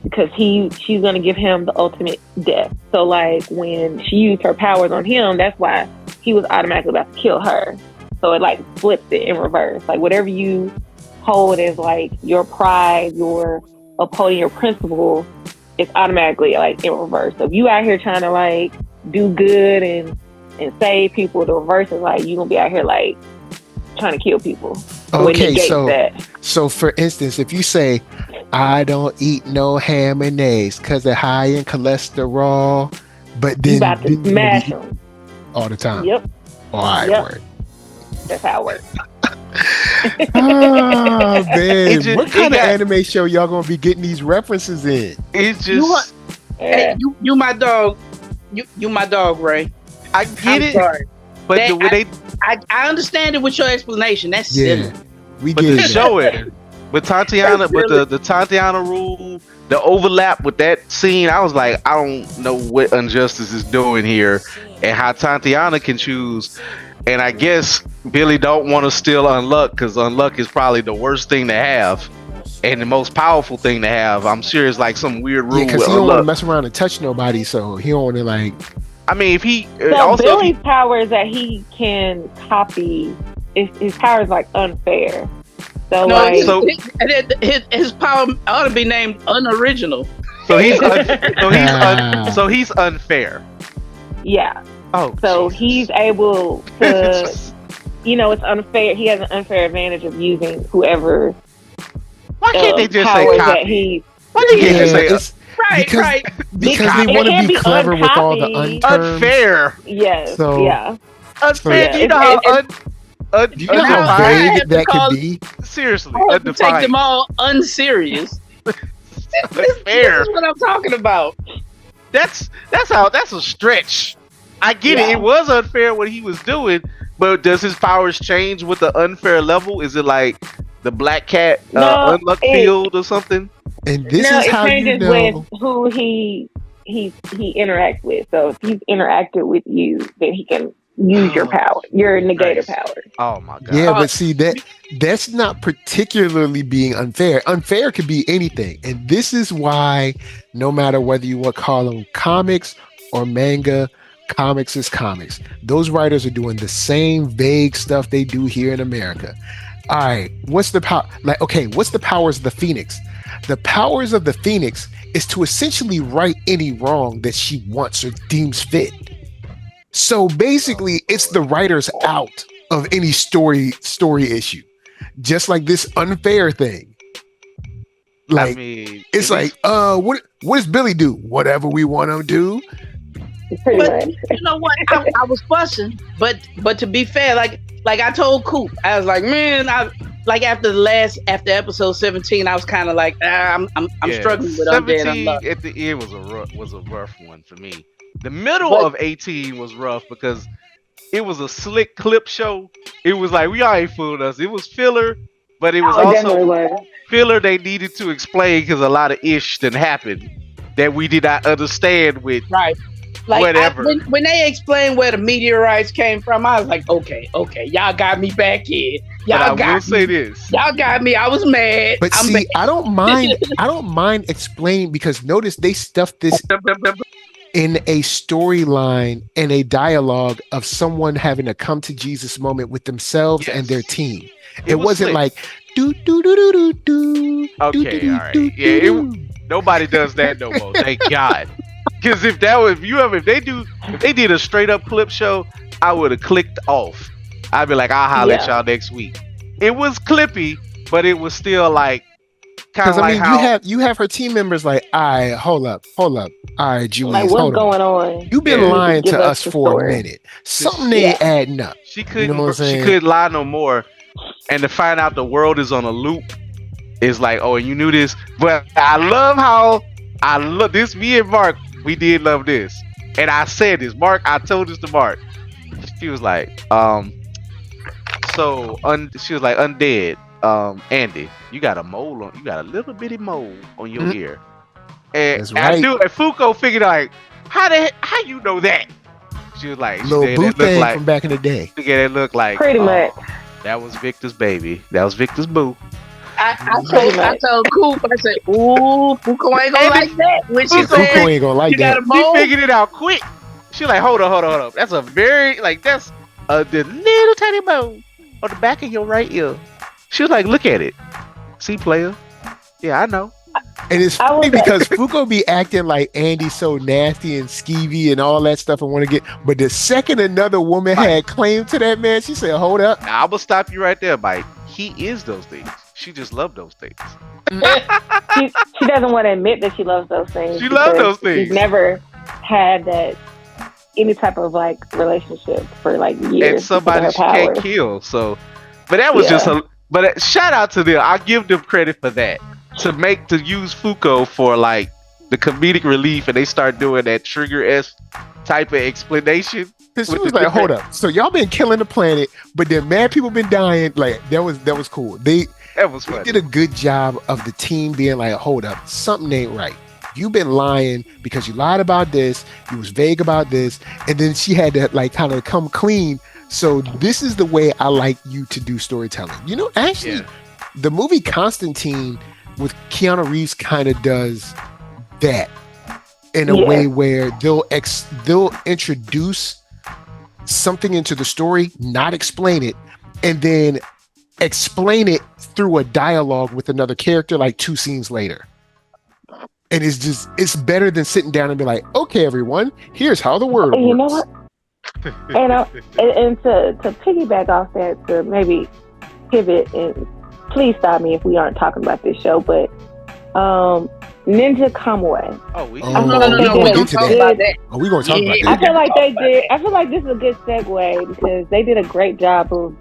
because she's gonna give him the ultimate death. So like, when she used her powers on him, that's why he was automatically about to kill her. So it like flips it in reverse. Like, whatever you hold as like your pride, your upholding your principle, it's automatically like in reverse. So if you out here trying to like do good and save people, the reverse is like, you're gonna be out here like trying to kill people. Okay, so for instance, if you say, I don't eat no ham and eggs because they're high in cholesterol, but then you about to smash them all the time. Yep. All right, yep. That's how it works. Oh man, what kind of anime show y'all gonna be getting these references in? It's just you my dog. You my dog, Ray. I get it. Sorry. But I understand it with your explanation. That's silly. We get it. Show it. But Tatiana, the Tatiana rule, the overlap with that scene, I was like, I don't know what Injustice is doing here, and how Tatiana can choose. And I guess Billy don't want to steal Unluck, because Unluck is probably the worst thing to have and the most powerful thing to have. I'm sure it's like some weird rule. Because he don't want to mess around and touch nobody, so he don't want to like. I mean, if he Billy's power is that he can copy. His power is like unfair. So no, like, his power ought to be named unoriginal. So he's unfair. Yeah. Oh. So he's able to, it's unfair. He has an unfair advantage of using whoever. Why can't they just say copy? Why can't they just say right? Because they want to be clever with all the unfair. Yes. So, yeah. Unfair. So, do you know how vague that could be? Seriously, take them all unserious. This is what I'm talking about. That's a stretch. I get it. It was unfair what he was doing, but does his powers change with the unfair level? Is it like The Black Cat No, Unluck it- Field or something. And this no, is it how you changes know. with who he interacts with. So if he's interacted with you, then he can use your power, your negator Christ. power. Oh my god. Yeah, but see that's not particularly being unfair. Unfair could be anything, and this is why no matter whether you want to call them comics or manga, comics is comics. Those writers are doing the same vague stuff they do here in America. All right, what's the power? Like, okay, what's the powers of the Phoenix? The powers of the Phoenix is to essentially right any wrong that she wants or deems fit. So basically, it's the writers out of any story issue, just like this unfair thing. Like, I mean, it's at least- like, what does Billy do? Whatever we want him to do. Pretty But much. you know what? I was fussing, but to be fair, like I told Coop, I was like, man, like after episode 17, I was kind of like, I'm yeah, struggling with Undead 17 Unluck. at the end was a rough one for me. The middle But- of 18 was rough because it was a slick clip show. It was like, we already fooled us. It was filler, but it was Oh, it definitely also was. filler they needed to explain because a lot of ish didn't happen that we did not understand with Right. Like whatever. when they explained where the meteorites came from, I was like, okay, y'all got me back in. but I Y'all will got say me. this. Y'all got me. I was mad. But I'm see, mad. I don't mind explaining, because notice they stuffed this in a storyline and a dialogue of someone having a come to Jesus moment with themselves and their Yes. team. It was wasn't slick. like do do do do do do. Okay, do, all right. do, Yeah, do. nobody does that no more. Thank God. Because if they did a straight up clip show, I would have clicked off. I'd be like, I'll holler at Yeah. y'all next week. It was clippy, but it was still like kind Because of I like mean, how you have her team members like, all right, hold up. All right, Julius, Like, what's hold on. going on? You've been Yeah. lying Give to us us the for a story. minute. Something ain't adding up. she couldn't know what I'm she saying? couldn't lie no more. And to find out the world is on a loop is like, oh, and you knew this. But I love how I love this. Me and Mark, we did love this. And I said this, Mark, I told this to Mark. She was like, she was like, Undead, Andy, you got a little bitty mole on your ear. And That's I right. knew, and Fuko figured like, how you know that? She was like, Little that looked Wu-Tang like, from back in the day. it looked like Pretty much. that was Victor's baby. That was Victor's boo. I told Coop, I said, ooh, Fuko ain't gonna like that. When she Yeah, said, Fuko ain't gonna like you got that. a She mole? figured it out quick. She like, hold up. That's a very that's the little tiny mole on the back of your right ear. She was like, look at it. See, player. Yeah, I know. And it's I funny was- because Fuko be acting like Andy's so nasty and skeevy and all that stuff and want to get. But the second another woman had claim to that man, she said, hold up. Now, I'm gonna stop you right there, Mike. He is those things. She just loved those things. She doesn't want to admit that she loves those things. She loves because those things. She's never had that any type of like relationship for like years. And somebody because she of her can't powers. kill. So, but that was Yeah. just but shout out to them. I give them credit for that. To use Fuko for like the comedic relief, and they start doing that Trigger-esque type of explanation. Because she With was the like, hold different- up. So y'all been killing the planet, but then mad people been dying. Like that was cool. They That was did funny. a good job of the team being like, hold up, something ain't right. You've been lying because you lied about this, you was vague about this, and then she had to like kind of come clean. So this is the way I like you to do storytelling. You know, actually, Yeah. the movie Constantine with Keanu Reeves kind of does that in a Yeah. way where they'll introduce something into the story, not explain it, and then explain it through a dialogue with another character like 2 scenes later. And it's better than sitting down and be like, okay, everyone, here's how the world And you know works. what? And to piggyback off that, to maybe pivot, and please stop me if we aren't talking about this show, but Ninja Kamui. Oh, we Oh, I feel like we they gonna did get a to talk that. about that. Oh, we're gonna talk about Yeah. that. I feel like they did. I feel like this is a good segue because they did a great job of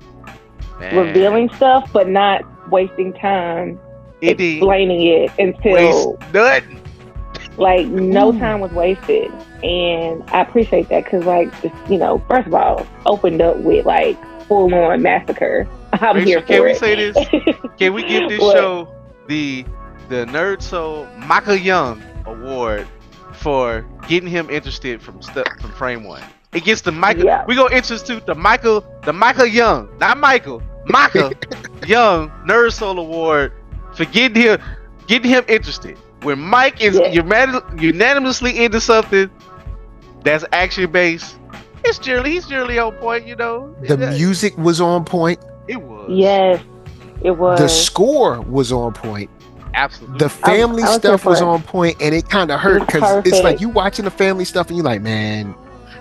Man. revealing stuff, but not wasting time It did. explaining it until Waste nothing. like no Ooh. time was wasted. And I appreciate that because, like, just, you know, first of all, opened up with like full on massacre I'm here Rachel, can for we it. say this? Can we give this What? show the NERDSoul Michael Young Award for getting him interested from frame one? It gets the Michael. Yeah. We gonna institute the Michael Young, not Michael Young NERDSoul Award for getting him interested. When Mike is unanimously into something that's action based, he's generally on point. You know, The music was on point. It was. Yes, it was. The score was on point. Absolutely. The family I was stuff here was for it. on point, and it kind of hurt was because it's like perfect. you watching the family stuff, and you're like, man,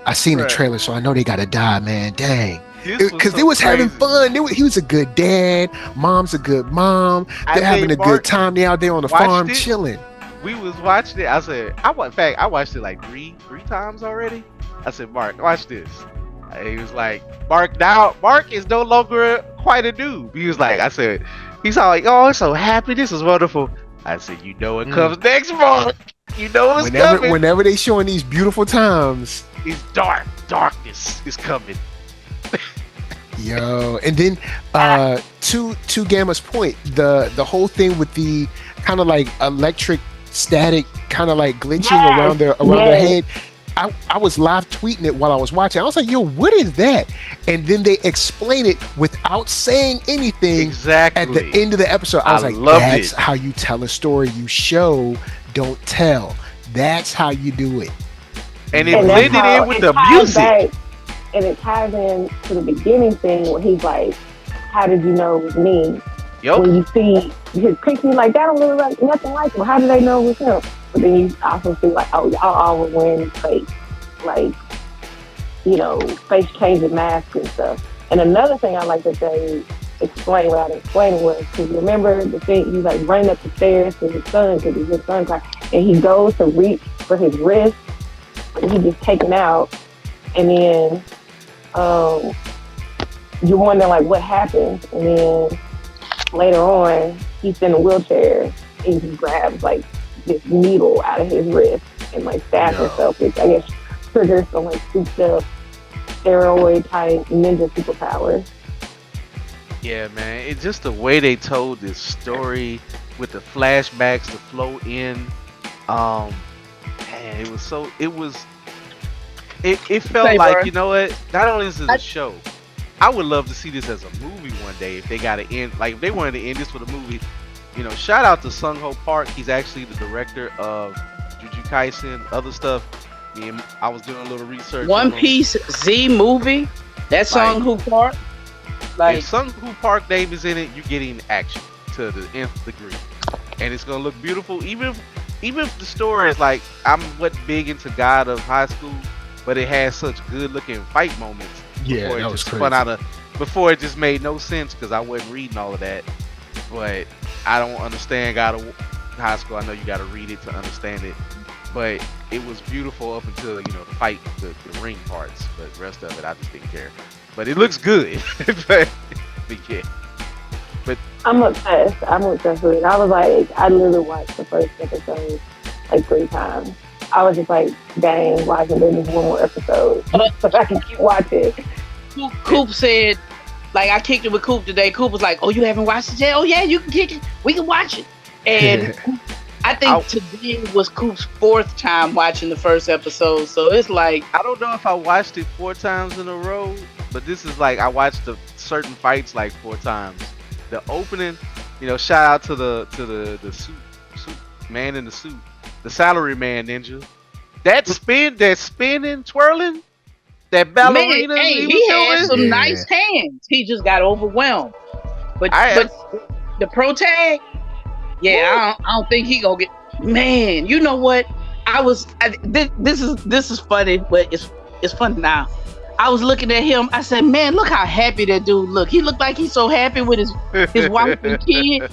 I seen the Right. trailer, so I know they gotta die, man. Dang. This Because so they was having crazy. fun. He was a good dad. Mom's a good mom. I They're having think a Mark good time. They out there on the watched farm it. chilling. We was watching it. I said, I watched it like three times already. I said, Mark, watch this. He was like, Mark is no longer quite a noob. He was like, he's all like, oh, I'm so happy. This is wonderful. I said, you know what comes next, Mark. You know what's coming. Whenever they showing these beautiful times, It's dark. Darkness is coming. yo. And then to Gamma's point, the whole thing with the kind of like electric static kind of like glitching around their head. I was live tweeting it while I was watching. I was like, yo, what is that? And then they explain it without saying anything Exactly. at the end of the episode. I was like, loved that's it. how you tell a story. You show, don't tell. That's how you do it. And it And that's blended how in with it the ties music. back, and it ties in to the beginning thing where he's like, how did you know it was me? Yup. When you see his picture, like, that don't look like nothing like him. How do they know it was him? But then you also see, like, oh, y'all all were wearing fake, like, you know, face changing masks and stuff. And another thing I like that they explained without explaining was, because remember the thing, he's like running up the stairs to his son, because his son's like, and he goes to reach for his wrist, and he gets taken out, and then you're wondering, like, what happened, and then later on, he's in a wheelchair, and he grabs, like, this needle out of his wrist and, like, stabs himself, which I guess triggers some, like, souped up steroid-type ninja superpowers. Yeah, man. It's just the way they told this story with the flashbacks to flow in. Man, it felt Say, like, bro. you know what? Not only is it a show, I would love to see this as a movie one day if they got to end, like if they wanted to end this with a movie. You know, shout out to Sung Ho Park. He's actually the director of Jujutsu Kaisen, other stuff. I was doing a little research. One on him. Piece Z movie. That song, Who Part? Like, If Sung Ho Park name is in it, you're getting action to the nth degree, and it's gonna look beautiful. Even if the story is like, I'm big into God of High School, but it has such good looking fight moments. Yeah, before it that was just crazy. before it just made no sense because I wasn't reading all of that. But I don't understand God of High School. I know you got to read it to understand it. But it was beautiful up until, you know, the fight, the ring parts. But the rest of it, I just didn't care. But it looks good. but yeah. I'm obsessed. With it. I was like, I literally watched the first episode like 3 times. I was just like, dang, why isn't there just one more episode? So I can keep watching. Coop said, like, I kicked it with Coop today. Coop was like, oh, you haven't watched it yet? Oh, yeah, you can kick it. We can watch it. And I think today was Coop's 4th time watching the first episode. So it's like, I don't know if I watched it 4 times in a row, but this is like, I watched the certain fights like 4 times. The opening, you know, shout out to the suit man in the suit, the salary man ninja. That spinning, twirling, that ballerina. man, hey, was he had doing. some nice hands. He just got overwhelmed. But the pro tag, I don't think he gonna get. Man, you know what? This is funny, but it's funny now. I was looking at him. I said, man, look how happy that dude look. He looked like he's so happy with his wife and kid.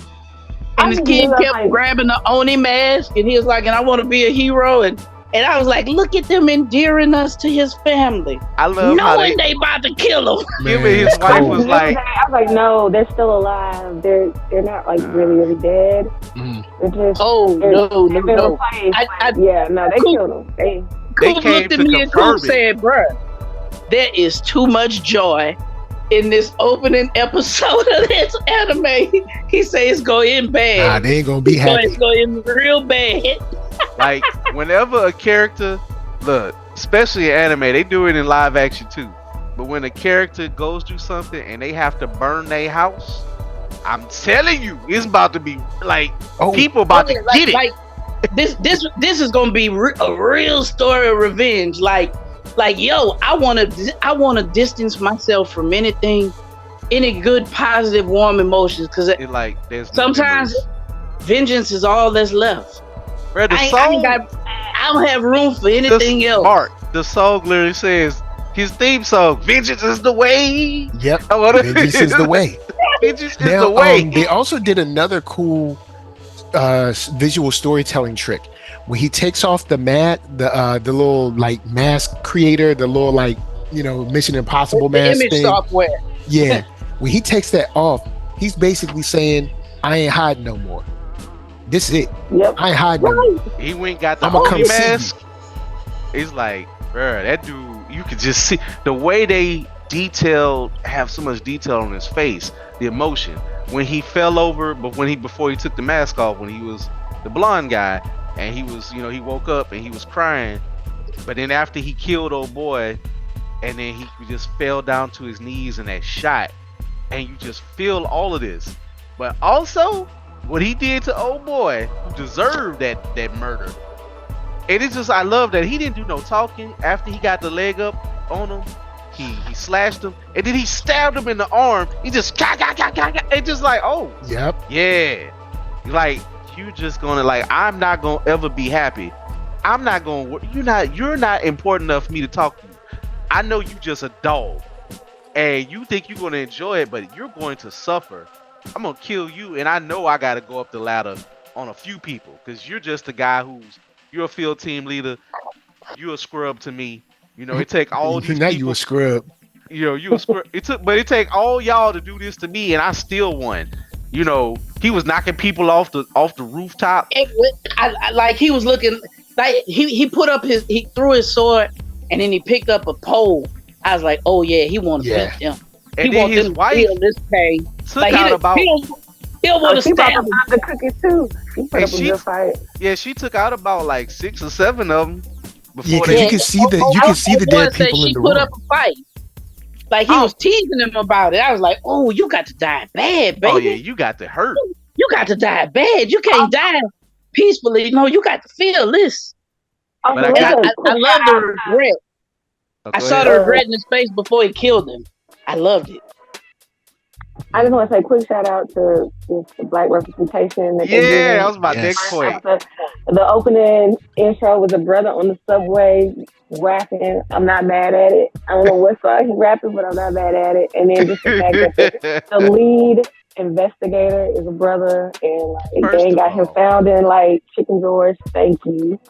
And his kid kept grabbing the Oni mask, and he was like, and I want to be a hero. And I was like, look at them endearing us to his family. I love knowing they about to kill him. Him and his wife was like, I was like, no, they're still alive. They're not like really dead. They're just no. They killed them. Coop looked at me and Coop said, bruh, there is too much joy in this opening episode of this anime, he say it's going to end bad. Nah, they ain't gonna be happy. It's going to end real bad. Like whenever a character, look, especially in anime, they do it in live action too. But when a character goes through something and they have to burn their house, I'm telling you, it's about to be like people about to get it. Like this is gonna be a real story of revenge. Like yo, I wanna distance myself from anything, any good, positive, warm emotions, because there's sometimes vengeance is all that's left. Bro, I don't have room for anything else. Mark, the song literally says his theme song, "Vengeance is the way." Yep, vengeance is the way. Vengeance is the way. They also did another cool visual storytelling trick when he takes off the little like mask creator, the little like Mission Impossible mask image thing. Software. Yeah, when he takes that off, he's basically saying, "I ain't hiding no more. This is it. Yep. I ain't hiding no more." He went and got the I'ma come mask. It's like, bro, that dude. You could just see the way they have so much detail on his face, the emotion when he fell over, but before he took the mask off, when he was the blonde guy, and he was, he woke up and he was crying, but then after he killed old boy, and then he just fell down to his knees in that shot, and you just feel all of this, but also what he did to old boy, who deserved that murder. And it's just, I love that he didn't do no talking after he got the leg up on him. He slashed him, and then he stabbed him in the arm. He just it's just like, oh, yep, yeah, like you just gonna I'm not gonna ever be happy. I'm not gonna. You're not important enough for me to talk to you. I know you just a dog, and you think you're gonna enjoy it, but you're going to suffer. I'm gonna kill you, and I know I gotta go up the ladder on a few people because you're just a guy you're a field team leader. You're a scrub to me. It take all these now people. You a scrub. You a scrub. It take all y'all to do this to me, and I still won. He was knocking people off the rooftop. Like he was looking like he put up he threw his sword, and then he picked up a pole. I was like, oh yeah, he want to beat them. And then his wife feel this pain. Took out about. He don't want to stab the cookies too. She put up a good fight. Yeah, she took out about like 6 or 7 of them. Yeah, because you can see the dead people in the room. She put up a fight. Like he was teasing him about it. I was like, "Oh, you got to die bad, baby. Oh yeah, you got to hurt. You got to die bad. You can't die peacefully. No, you got to feel this." But I love the regret. I saw the regret in his face before he killed him. I loved it. I just want to say a quick shout out to this black representation. That was my next point. The opening intro was a brother on the subway rapping. I'm not mad at it. I don't know what song he's rapping, but I'm not mad at it. And then just the fact that the lead investigator is a brother, and they ain't got him found in Chicken George. Thank you.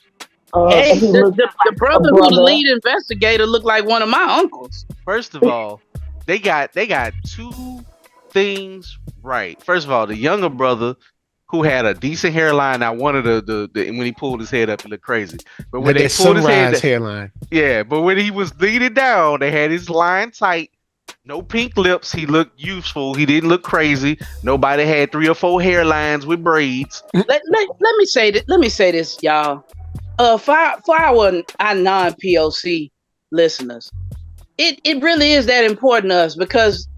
Hey, the brother who's the lead investigator looked like one of my uncles. First of all, they got 2 things right. First of all, the younger brother who had a decent hairline. I wanted the when he pulled his head up, it looked crazy. But when they pulled his head, hairline. Yeah, but when he was leaning down, they had his line tight. No pink lips. He looked useful. He didn't look crazy. Nobody had 3 or 4 hairlines with braids. Let me say this. Let me say this, y'all. For our non-POC listeners, it really is that important to us because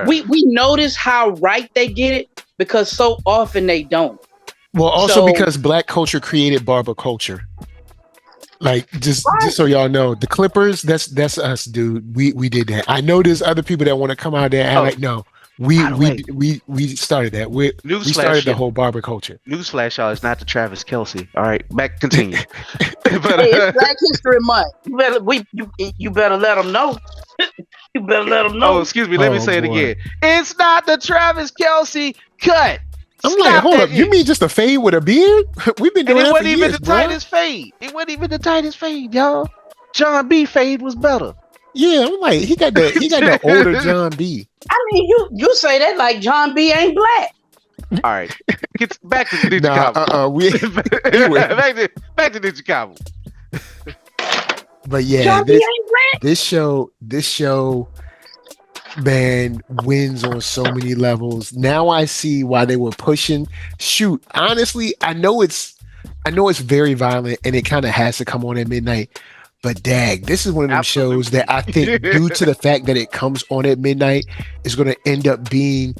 we notice how right they get it because so often they don't. Well, also because black culture created barber culture. Just so y'all know, the Clippers, that's us, dude. We did that. I know there's other people that want to come out there and no. We started that. We started the whole barber culture. Newsflash, y'all, it's not the Travis Kelce. All right, back continue. But, it's Black History Month. You better let them know. You better let them know. Oh, excuse me. Let me say it again. It's not the Travis Kelce cut. I'm like, hold up. You mean just a fade with a beard? We've been doing that for years, It wasn't even the tightest fade. It wasn't even the tightest fade, y'all. John B. fade was better. Yeah, I'm like, he got the older John B. I mean, you say that like John B. ain't black. All right, get back to Ninja Cabo. Back to Ninja Cabo. But yeah, this show, man, wins on so many levels. Now I see why they were pushing. Shoot, honestly, I know it's very violent and it kind of has to come on at midnight. But dag, this is one of them shows that I think, due to the fact that it comes on at midnight, is going to end up being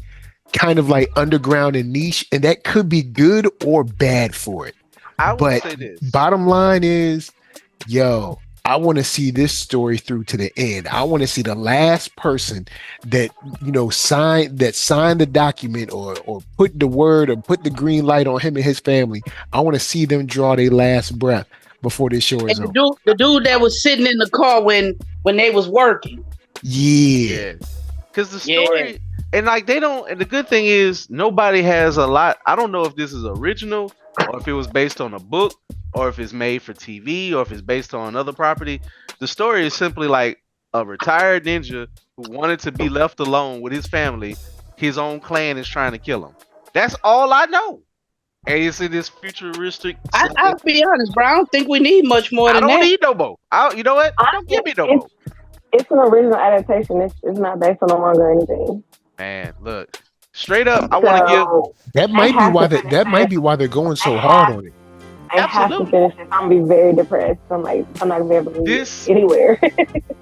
kind of like underground and niche, and that could be good or bad for it. I will But say this. bottom line is, yo, I want to see this story through to the end. I want to see the last person that signed the document or put the word or put the green light on him and his family. I want to see them draw their last breath before this show is And over. the dude that was sitting in the car when they was working. Yeah. Because the story, and like they don't, and the good thing is nobody has a lot. I don't know if this is original or if it was based on a book or if it's made for TV or if it's based on another property. The story is simply like a retired ninja who wanted to be left alone with his family. His own clan is trying to kill him. That's all I know. And it's in this futuristic. I'll be honest, bro. I don't think we need much more than that. I don't need no more. You know what? Don't give me no more. It's an original adaptation. It's not based on a manga or anything. Man, look. Straight up, I want to give. That might be why they're going so hard on it. I have to finish it. I'm gonna be very depressed. I'm not gonna be able to read This anywhere.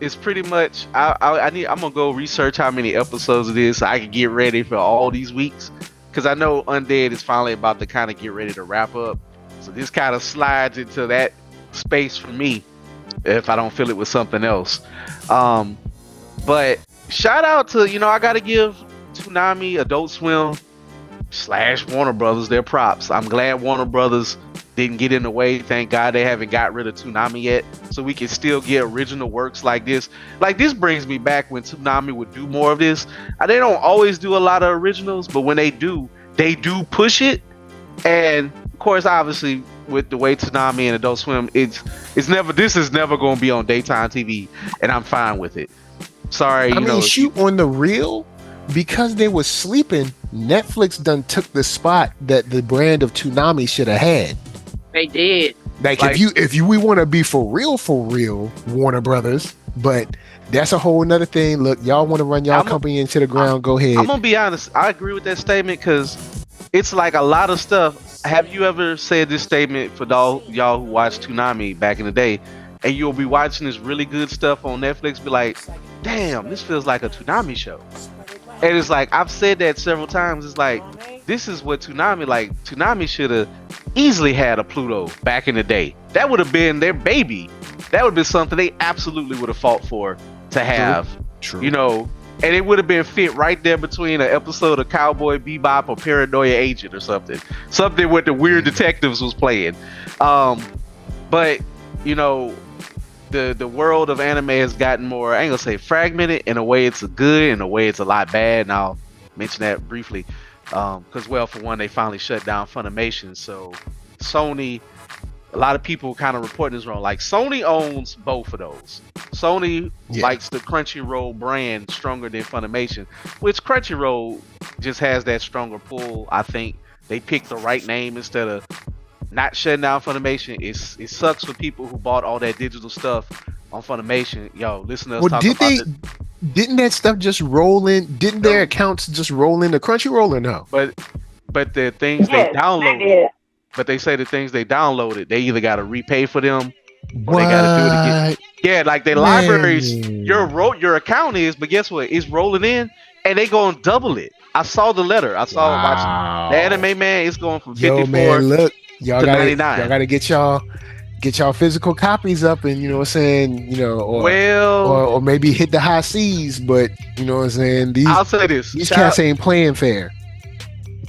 It's pretty much. I'm gonna go research how many episodes it is so I can get ready for all these weeks. Because I know Undead is finally about to kind of get ready to wrap up. So this kind of slides into that space for me if I don't fill it with something else. But shout out to, I got to give Toonami, Adult Swim / Warner Brothers their props. I'm glad Warner Brothers didn't get in the way. Thank God they haven't got rid of Toonami yet, so we can still get original works like this. Like, this brings me back when Toonami would do more of this. They don't always do a lot of originals, but when they do push it. And of course, obviously, with the way Toonami and Adult Swim, this is never going to be on daytime TV, and I'm fine with it. Sorry, shoot, on the real, because they were sleeping, Netflix done took the spot that the brand of Toonami should have had. They did. Like if we want to be for real, Warner Brothers, but that's a whole nother thing. Look, y'all want to run y'all company into the ground, go ahead. I'm gonna be honest. I agree with that statement because it's like a lot of stuff. Have you ever said this statement for y'all who watched Toonami back in the day, and you'll be watching this really good stuff on Netflix, be like, damn, this feels like a Toonami show. And it's like, I've said that several times. It's like, this is what Toonami should have easily had a Pluto back in the day. That would have been their baby. That would have been something they absolutely would have fought for to have. True. And it would have been fit right there between an episode of Cowboy Bebop or Paranoia Agent or something. Something with the weird detectives was playing. But, the world of anime has gotten more, I ain't gonna say fragmented. In a way it's a good, in a way it's a lot bad, and I'll mention that briefly. Because, well, for one, they finally shut down Funimation, so Sony, a lot of people kind of reporting this wrong. Like, Sony owns both of those. Sony likes the Crunchyroll brand stronger than Funimation, which Crunchyroll just has that stronger pull. I think they picked the right name instead of not shutting down Funimation. It sucks for people who bought all that digital stuff on Funimation. Yo, listen to us talk about this. Didn't that stuff just roll in? Didn't their accounts just roll into Crunchyroll or no? But the things they downloaded, but they say the things they downloaded, they either got to repay for them or they got to do it again. Yeah, like their libraries, your account is, but guess what? It's rolling in and they going to double it. I saw the letter. I saw watching the Anime Man. It's going from 54 look, to 99. Y'all got to get y'all physical copies up, and or maybe hit the high seas, but what I'm saying, I'll say this, these cats ain't playing fair.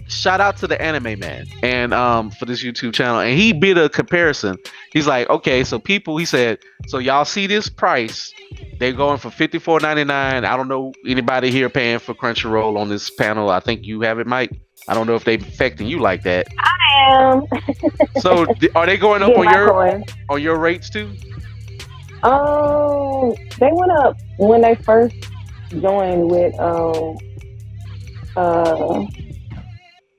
Shout out to the Anime Man and for this YouTube channel, and he did a comparison. He's like, okay, so he said, so y'all see this price, they're going for $54.99. I don't know anybody here paying for Crunchyroll on this panel. I think you have it, Mike. I don't know if they affecting you like that. I am. So are they going up on your rates too? They went up when they first joined with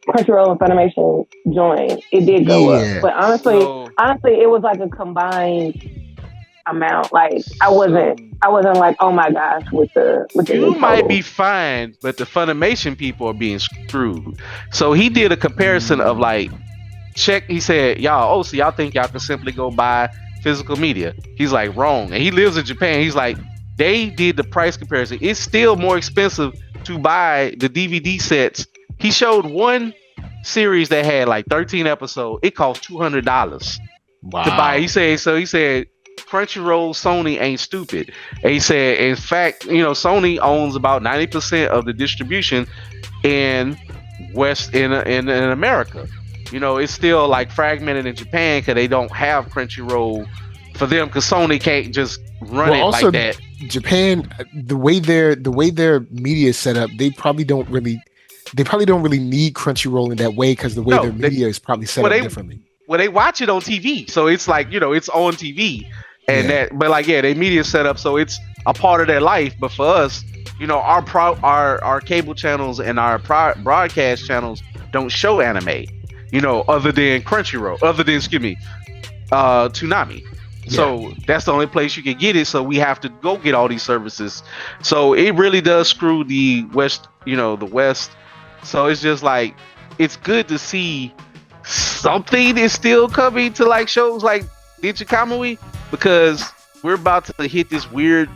Crunchyroll and Funimation joined. It did go up, but honestly, it was like a combined amount. Like I wasn't like, oh my gosh, with the You new might total. be fine, but the Funimation people are being screwed. So he did a comparison of like, he said, y'all, so y'all think y'all can simply go buy physical media. He's like, wrong. And he lives in Japan. He's like, they did the price comparison. It's still more expensive to buy the DVD sets. He showed one series that had like 13 episodes. It cost $200 to buy. He said Crunchyroll, Sony ain't stupid. And he said, in fact, Sony owns about 90% of the distribution in in America. It's still like fragmented in Japan because they don't have Crunchyroll for them, because Sony can't just run it like that. Japan, the way their media is set up, they probably don't really need Crunchyroll in that way, because the way their media is probably set up differently. Well, they watch it on TV, so it's like it's on TV, and their media set up so it's a part of their life. But for us, our cable channels and our broadcast channels don't show anime. Other than Crunchyroll, Toonami. Yeah. So that's the only place you can get it. So we have to go get all these services. So it really does screw the West, the West. So it's just like, it's good to see something is still coming to like shows like Ninja Kamui, because we're about to hit this weird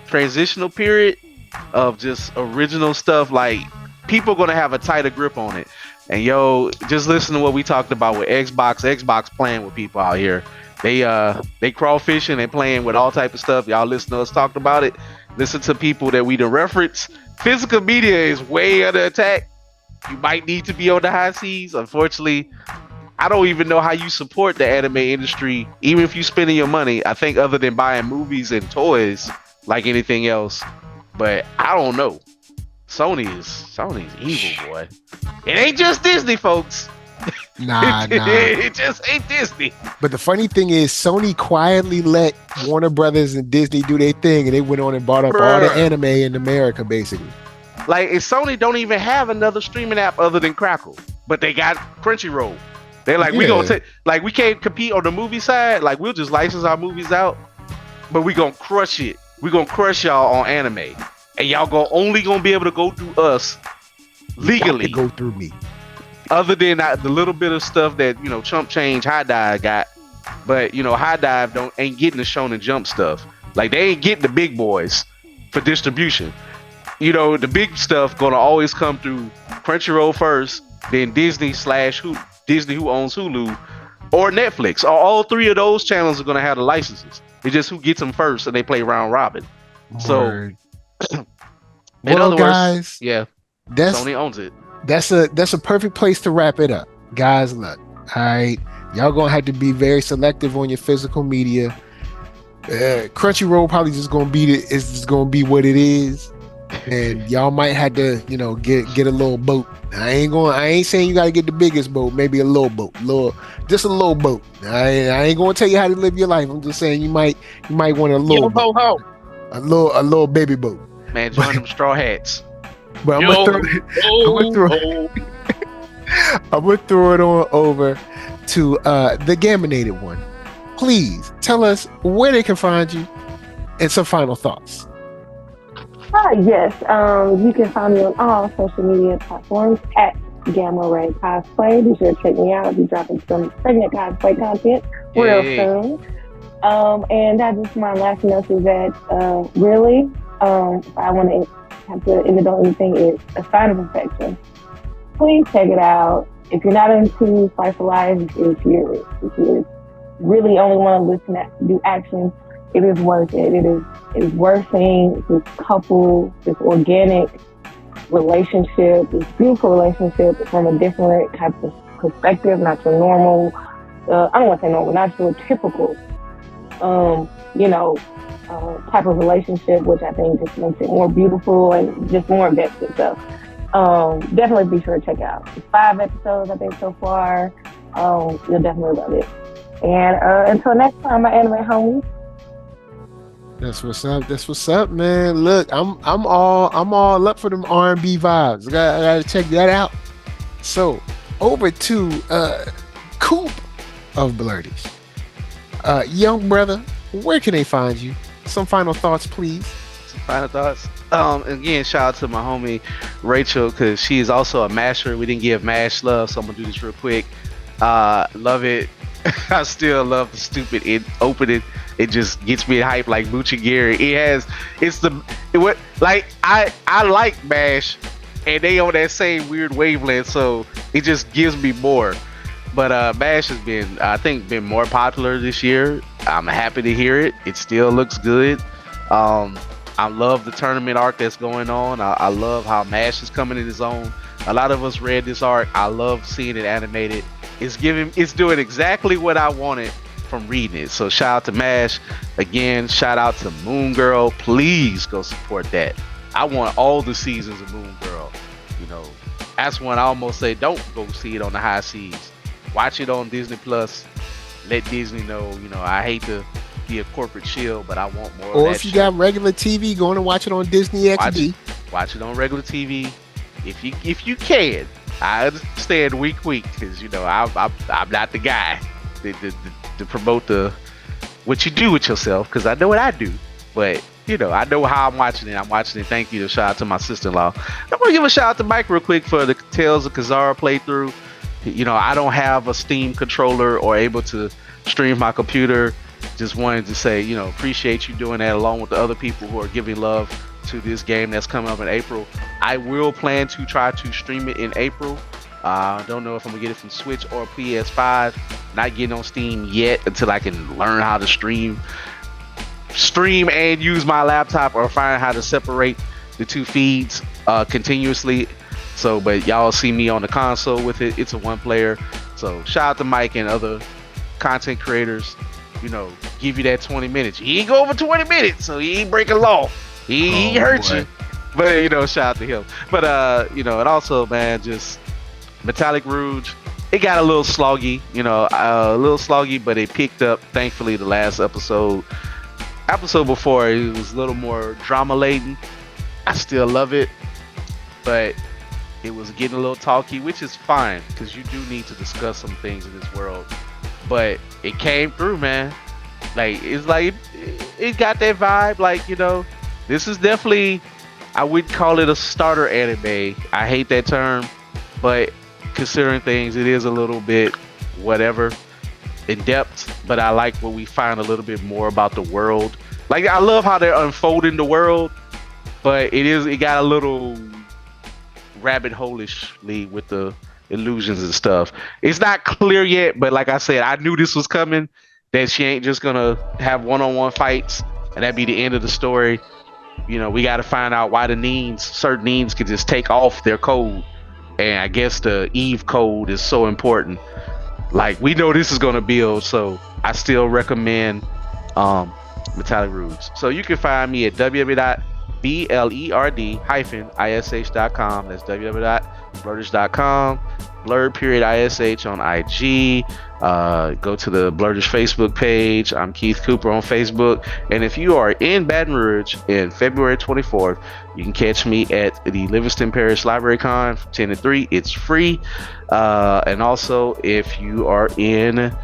transitional period of just original stuff. Like, people are going to have a tighter grip on it. And just listen to what we talked about with Xbox playing with people out here. They crawfishing and playing with all type of stuff. Y'all listen to us talk about it. Listen to people that we done reference. Physical media is way under attack. You might need to be on the high seas. Unfortunately, I don't even know how you support the anime industry, even if you spending your money. I think other than buying movies and toys, like anything else. But I don't know. Sony's evil, boy. It ain't just Disney, folks. Nah. It just ain't Disney. But the funny thing is, Sony quietly let Warner Brothers and Disney do their thing, and they went on and bought up all the anime in America, basically. Like, and Sony don't even have another streaming app other than Crackle, but they got Crunchyroll. They're like, we gonna take, like, we can't compete on the movie side. Like, we'll just license our movies out, but we gonna crush it. We gonna crush y'all on anime. And y'all only gonna be able to go through us legally. Go through me. Other than the little bit of stuff that Chump Change, High Dive got, but High Dive ain't getting the Shonen Jump stuff. Like, they ain't getting the big boys for distribution. The big stuff gonna always come through Crunchyroll first, then Disney who owns Hulu, or Netflix. All three of those channels are gonna have the licenses. It's just who gets them first, and they play round robin. Word. So, in other guys, words, Sony owns it. That's a perfect place to wrap it up. Guys, look, all right, y'all gonna have to be very selective on your physical media. Crunchyroll probably just gonna be what it is, and y'all might have to get a little boat. I ain't saying you gotta get the biggest boat, maybe a little boat, just a little boat. I ain't gonna tell you how to live your life. I'm just saying you might want a little boat. A little baby boat. Man, join them straw hats. But I'm gonna throw it on over to the Gaminated One. Please tell us where they can find you and some final thoughts. Yes, you can find me on all social media platforms at Gamma Rae Cosplay. Be sure to check me out. I'll be dropping some pregnant cosplay content real soon. And that is my last message is that really, if I want to have to end it on anything, is A Sign of Affection. Please check it out. If you're not into slice of life, if you really only want to listen to do action, it is worth it. It is worth seeing this couple, this organic relationship, this beautiful relationship from a different type of perspective, not your normal, I don't want to say normal, not your typical, type of relationship, which I think just makes it more beautiful and just more invested. So definitely be sure to check it out. It's 5 episodes, I think, so far. You'll definitely love it. And until next time, my anime homies. That's what's up, man. Look, I'm all up for them R&B vibes. I gotta check that out. So over to COOP of Blurties. Young brother, where can they find you? Some final thoughts, please. Some final thoughts. Again, shout out to my homie Rachel, because she is also a masher. We didn't give Mash love, so I'm gonna do this real quick. Love it. I still love the stupid opening. It just gets me hyped like Buchigiri. I like Mash, and they on that same weird wavelength, so it just gives me more. But Mash has been, I think, been more popular this year. I'm happy to hear it. It still looks good. I love the tournament arc that's going on. I love how Mash is coming in his own. A lot of us read this arc. I love seeing it animated. It's doing exactly what I wanted from reading it. So shout out to Mash. Again, shout out to Moon Girl. Please go support that. I want all the seasons of Moon Girl. You know, that's when I almost say don't go see it on the high seas. Watch it on Disney Plus. Let Disney know, you know, I hate to be a corporate shill, but I want more. Or of that if you shit. got regular TV, go on and watch it on Disney XD. Watch it on regular TV. If you can. I understand week because you know I'm not the guy to promote what you do with yourself, because I know what I do, but you know I know how I'm watching it. Thank you. To shout out to my sister-in-law. I'm gonna give a shout out to Mike real quick for the Tales of Kazara playthrough. You know, I don't have a Steam controller or able to stream my computer. Just wanted to say, you know, appreciate you doing that along with the other people who are giving love to this game that's coming up in April. I will plan to try to stream it in April. Don't know if I'm gonna get it from Switch or PS5. Not getting on Steam yet until I can learn how to stream and use my laptop, or find how to separate the two feeds continuously. So, but y'all see me on the console with it. It's a one player. So shout out to Mike and other content creators. You know, give you that 20 minutes. He ain't go over 20 minutes, so he ain't breaking law. He hurt you. But, you know, shout out to him. But, you know, and also, man, just Metallic Rouge, it got a little sloggy, you know, but it picked up, thankfully, the last episode. Episode before, it was a little more drama-laden. I still love it, but it was getting a little talky, which is fine, because you do need to discuss some things in this world. But it came through, man. Like, it's like, it got that vibe, like, you know, this is definitely, I would call it a starter anime. I hate that term, but considering things, it is a little bit whatever in depth, but I like when we find a little bit more about the world. Like, I love how they're unfolding the world, but it got a little rabbit holishly with the illusions and stuff. It's not clear yet, but like I said, I knew this was coming, that she ain't just gonna have one-on-one fights and that'd be the end of the story. You know, we got to find out why certain needs could just take off their code. And I guess the Eve code is so important. Like, we know this is going to build, so I still recommend Metallic Rouge. So you can find me at www.blerd-ish.com. That's www.blurdish.com. Blurred_ish on IG. Go to the Blurdish Facebook page. I'm Keith Cooper on Facebook. And if you are in Baton Rouge in February 24th, you can catch me at the Livingston Parish Library Con from 10 to 3. It's free. And also, if you are in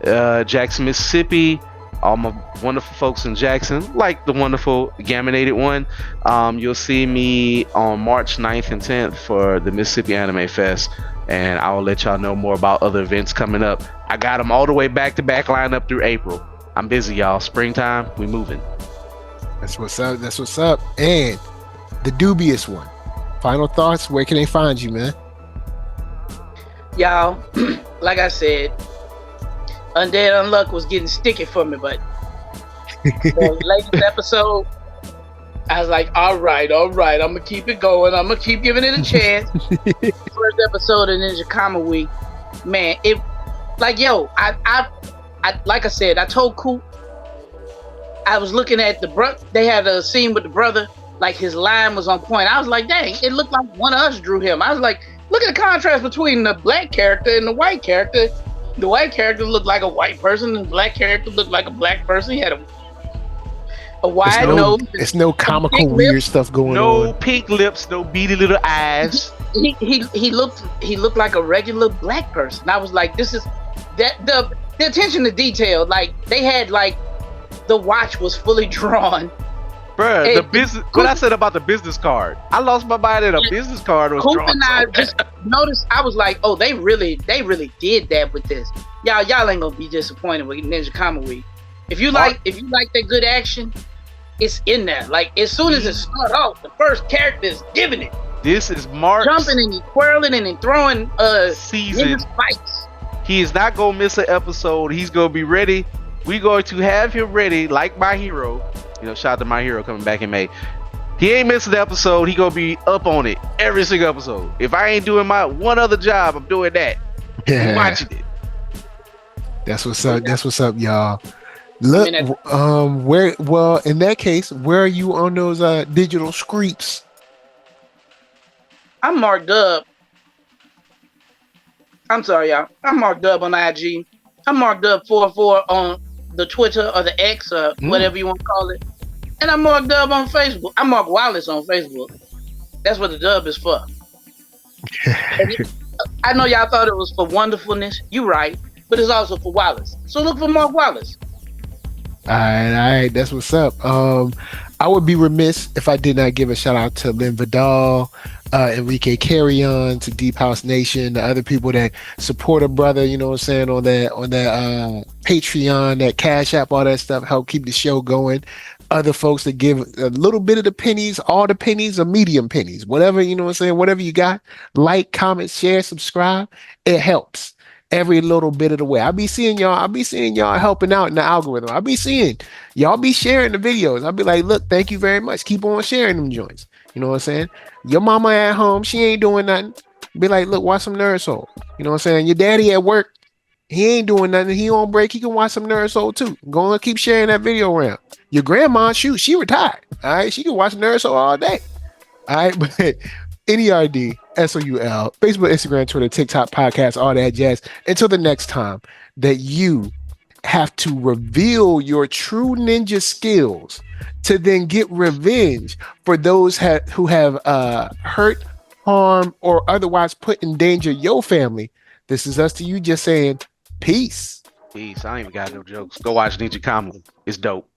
Jackson, Mississippi, all my wonderful folks in Jackson, like the wonderful Gamma One, you'll see me on March 9th and 10th for the Mississippi Anime Fest. And I will let y'all know more about other events coming up. I got them all the way back to back lined up through April. I'm busy, y'all. Springtime, we moving. That's what's up. That's what's up. And the Dubious One. Final thoughts. Where can they find you, man? Y'all, like I said, Undead Unluck was getting sticky for me, but the latest episode, I was like, all right, I'm gonna keep it going. I'm gonna keep giving it a chance. First episode of Ninja Kamui, man, it like, yo, I like I said, I told COOP, I was looking at they had a scene with the brother, like his line was on point. I was like, dang, it looked like one of us drew him. I was like, look at the contrast between the black character and the white character. The white character looked like a white person, and the black character looked like a black person. He had a wide nose. It's no comical weird stuff going on. No pink lips, no beady little eyes. He looked like a regular black person. I was like, this is that the attention to detail. Like, they had like the watch was fully drawn. Bruh, the business. What I said about the business card, I lost my mind that a business card was Coop drawn. and I just noticed. I was like, "Oh, they really did that with this." Y'all ain't gonna be disappointed with Ninja Kamui. If you like that good action, it's in there. Like as soon as it starts off, the first character is giving it. This is Mark's jumping and twirling and throwing season. Spikes. He is not gonna miss an episode. He's gonna be ready. We're going to have him ready, like My Hero. You know, shout out to My Hero coming back in May. He ain't missing the episode. He gonna be up on it every single episode. If I ain't doing my one other job, I'm doing that. I'm watching it. That's what's up. That's what's up, y'all. Look, where? Well, in that case, where are you on those digital screeps? I'm marked up. I'm sorry, y'all. I'm marked up on IG. I'm marked up 44 on the Twitter or the X or whatever you want to call it. And I'm marked up on Facebook. I'm Mark Wallace on Facebook. That's what the dub is for. I know y'all thought it was for wonderfulness. You right. But it's also for Wallace. So look for Mark Wallace. All right. That's what's up. I would be remiss if I did not give a shout out to Lynn Vidal, Enrique Carrion, to Deep House Nation, the other people that support a brother, you know what I'm saying, on that Patreon, that Cash App, all that stuff, help keep the show going. Other folks that give a little bit of the pennies, all the pennies or medium pennies, whatever, you know what I'm saying, whatever you got, like, comment, share, subscribe, it helps. Every little bit of the way. I'll be seeing y'all helping out in the algorithm. I'll be seeing y'all be sharing the videos. I'll be like, look, thank you very much. Keep on sharing them joints. You know what I'm saying? Your mama at home, she ain't doing nothing. Be like, look, watch some NERDSoul. You know what I'm saying? Your daddy at work, he ain't doing nothing. He on break. He can watch some NERDSoul too. Go and keep sharing that video around. Your grandma, shoot, she retired. All right, she can watch NERDSoul all day. All right, but NERD SOUL, Facebook, Instagram, Twitter, TikTok, podcast, all that jazz. Until the next time that you have to reveal your true ninja skills to then get revenge for those who have hurt, harmed, or otherwise put in danger your family. This is us to you just saying peace. Peace. I ain't even got no jokes. Go watch Ninja Kamui. It's dope.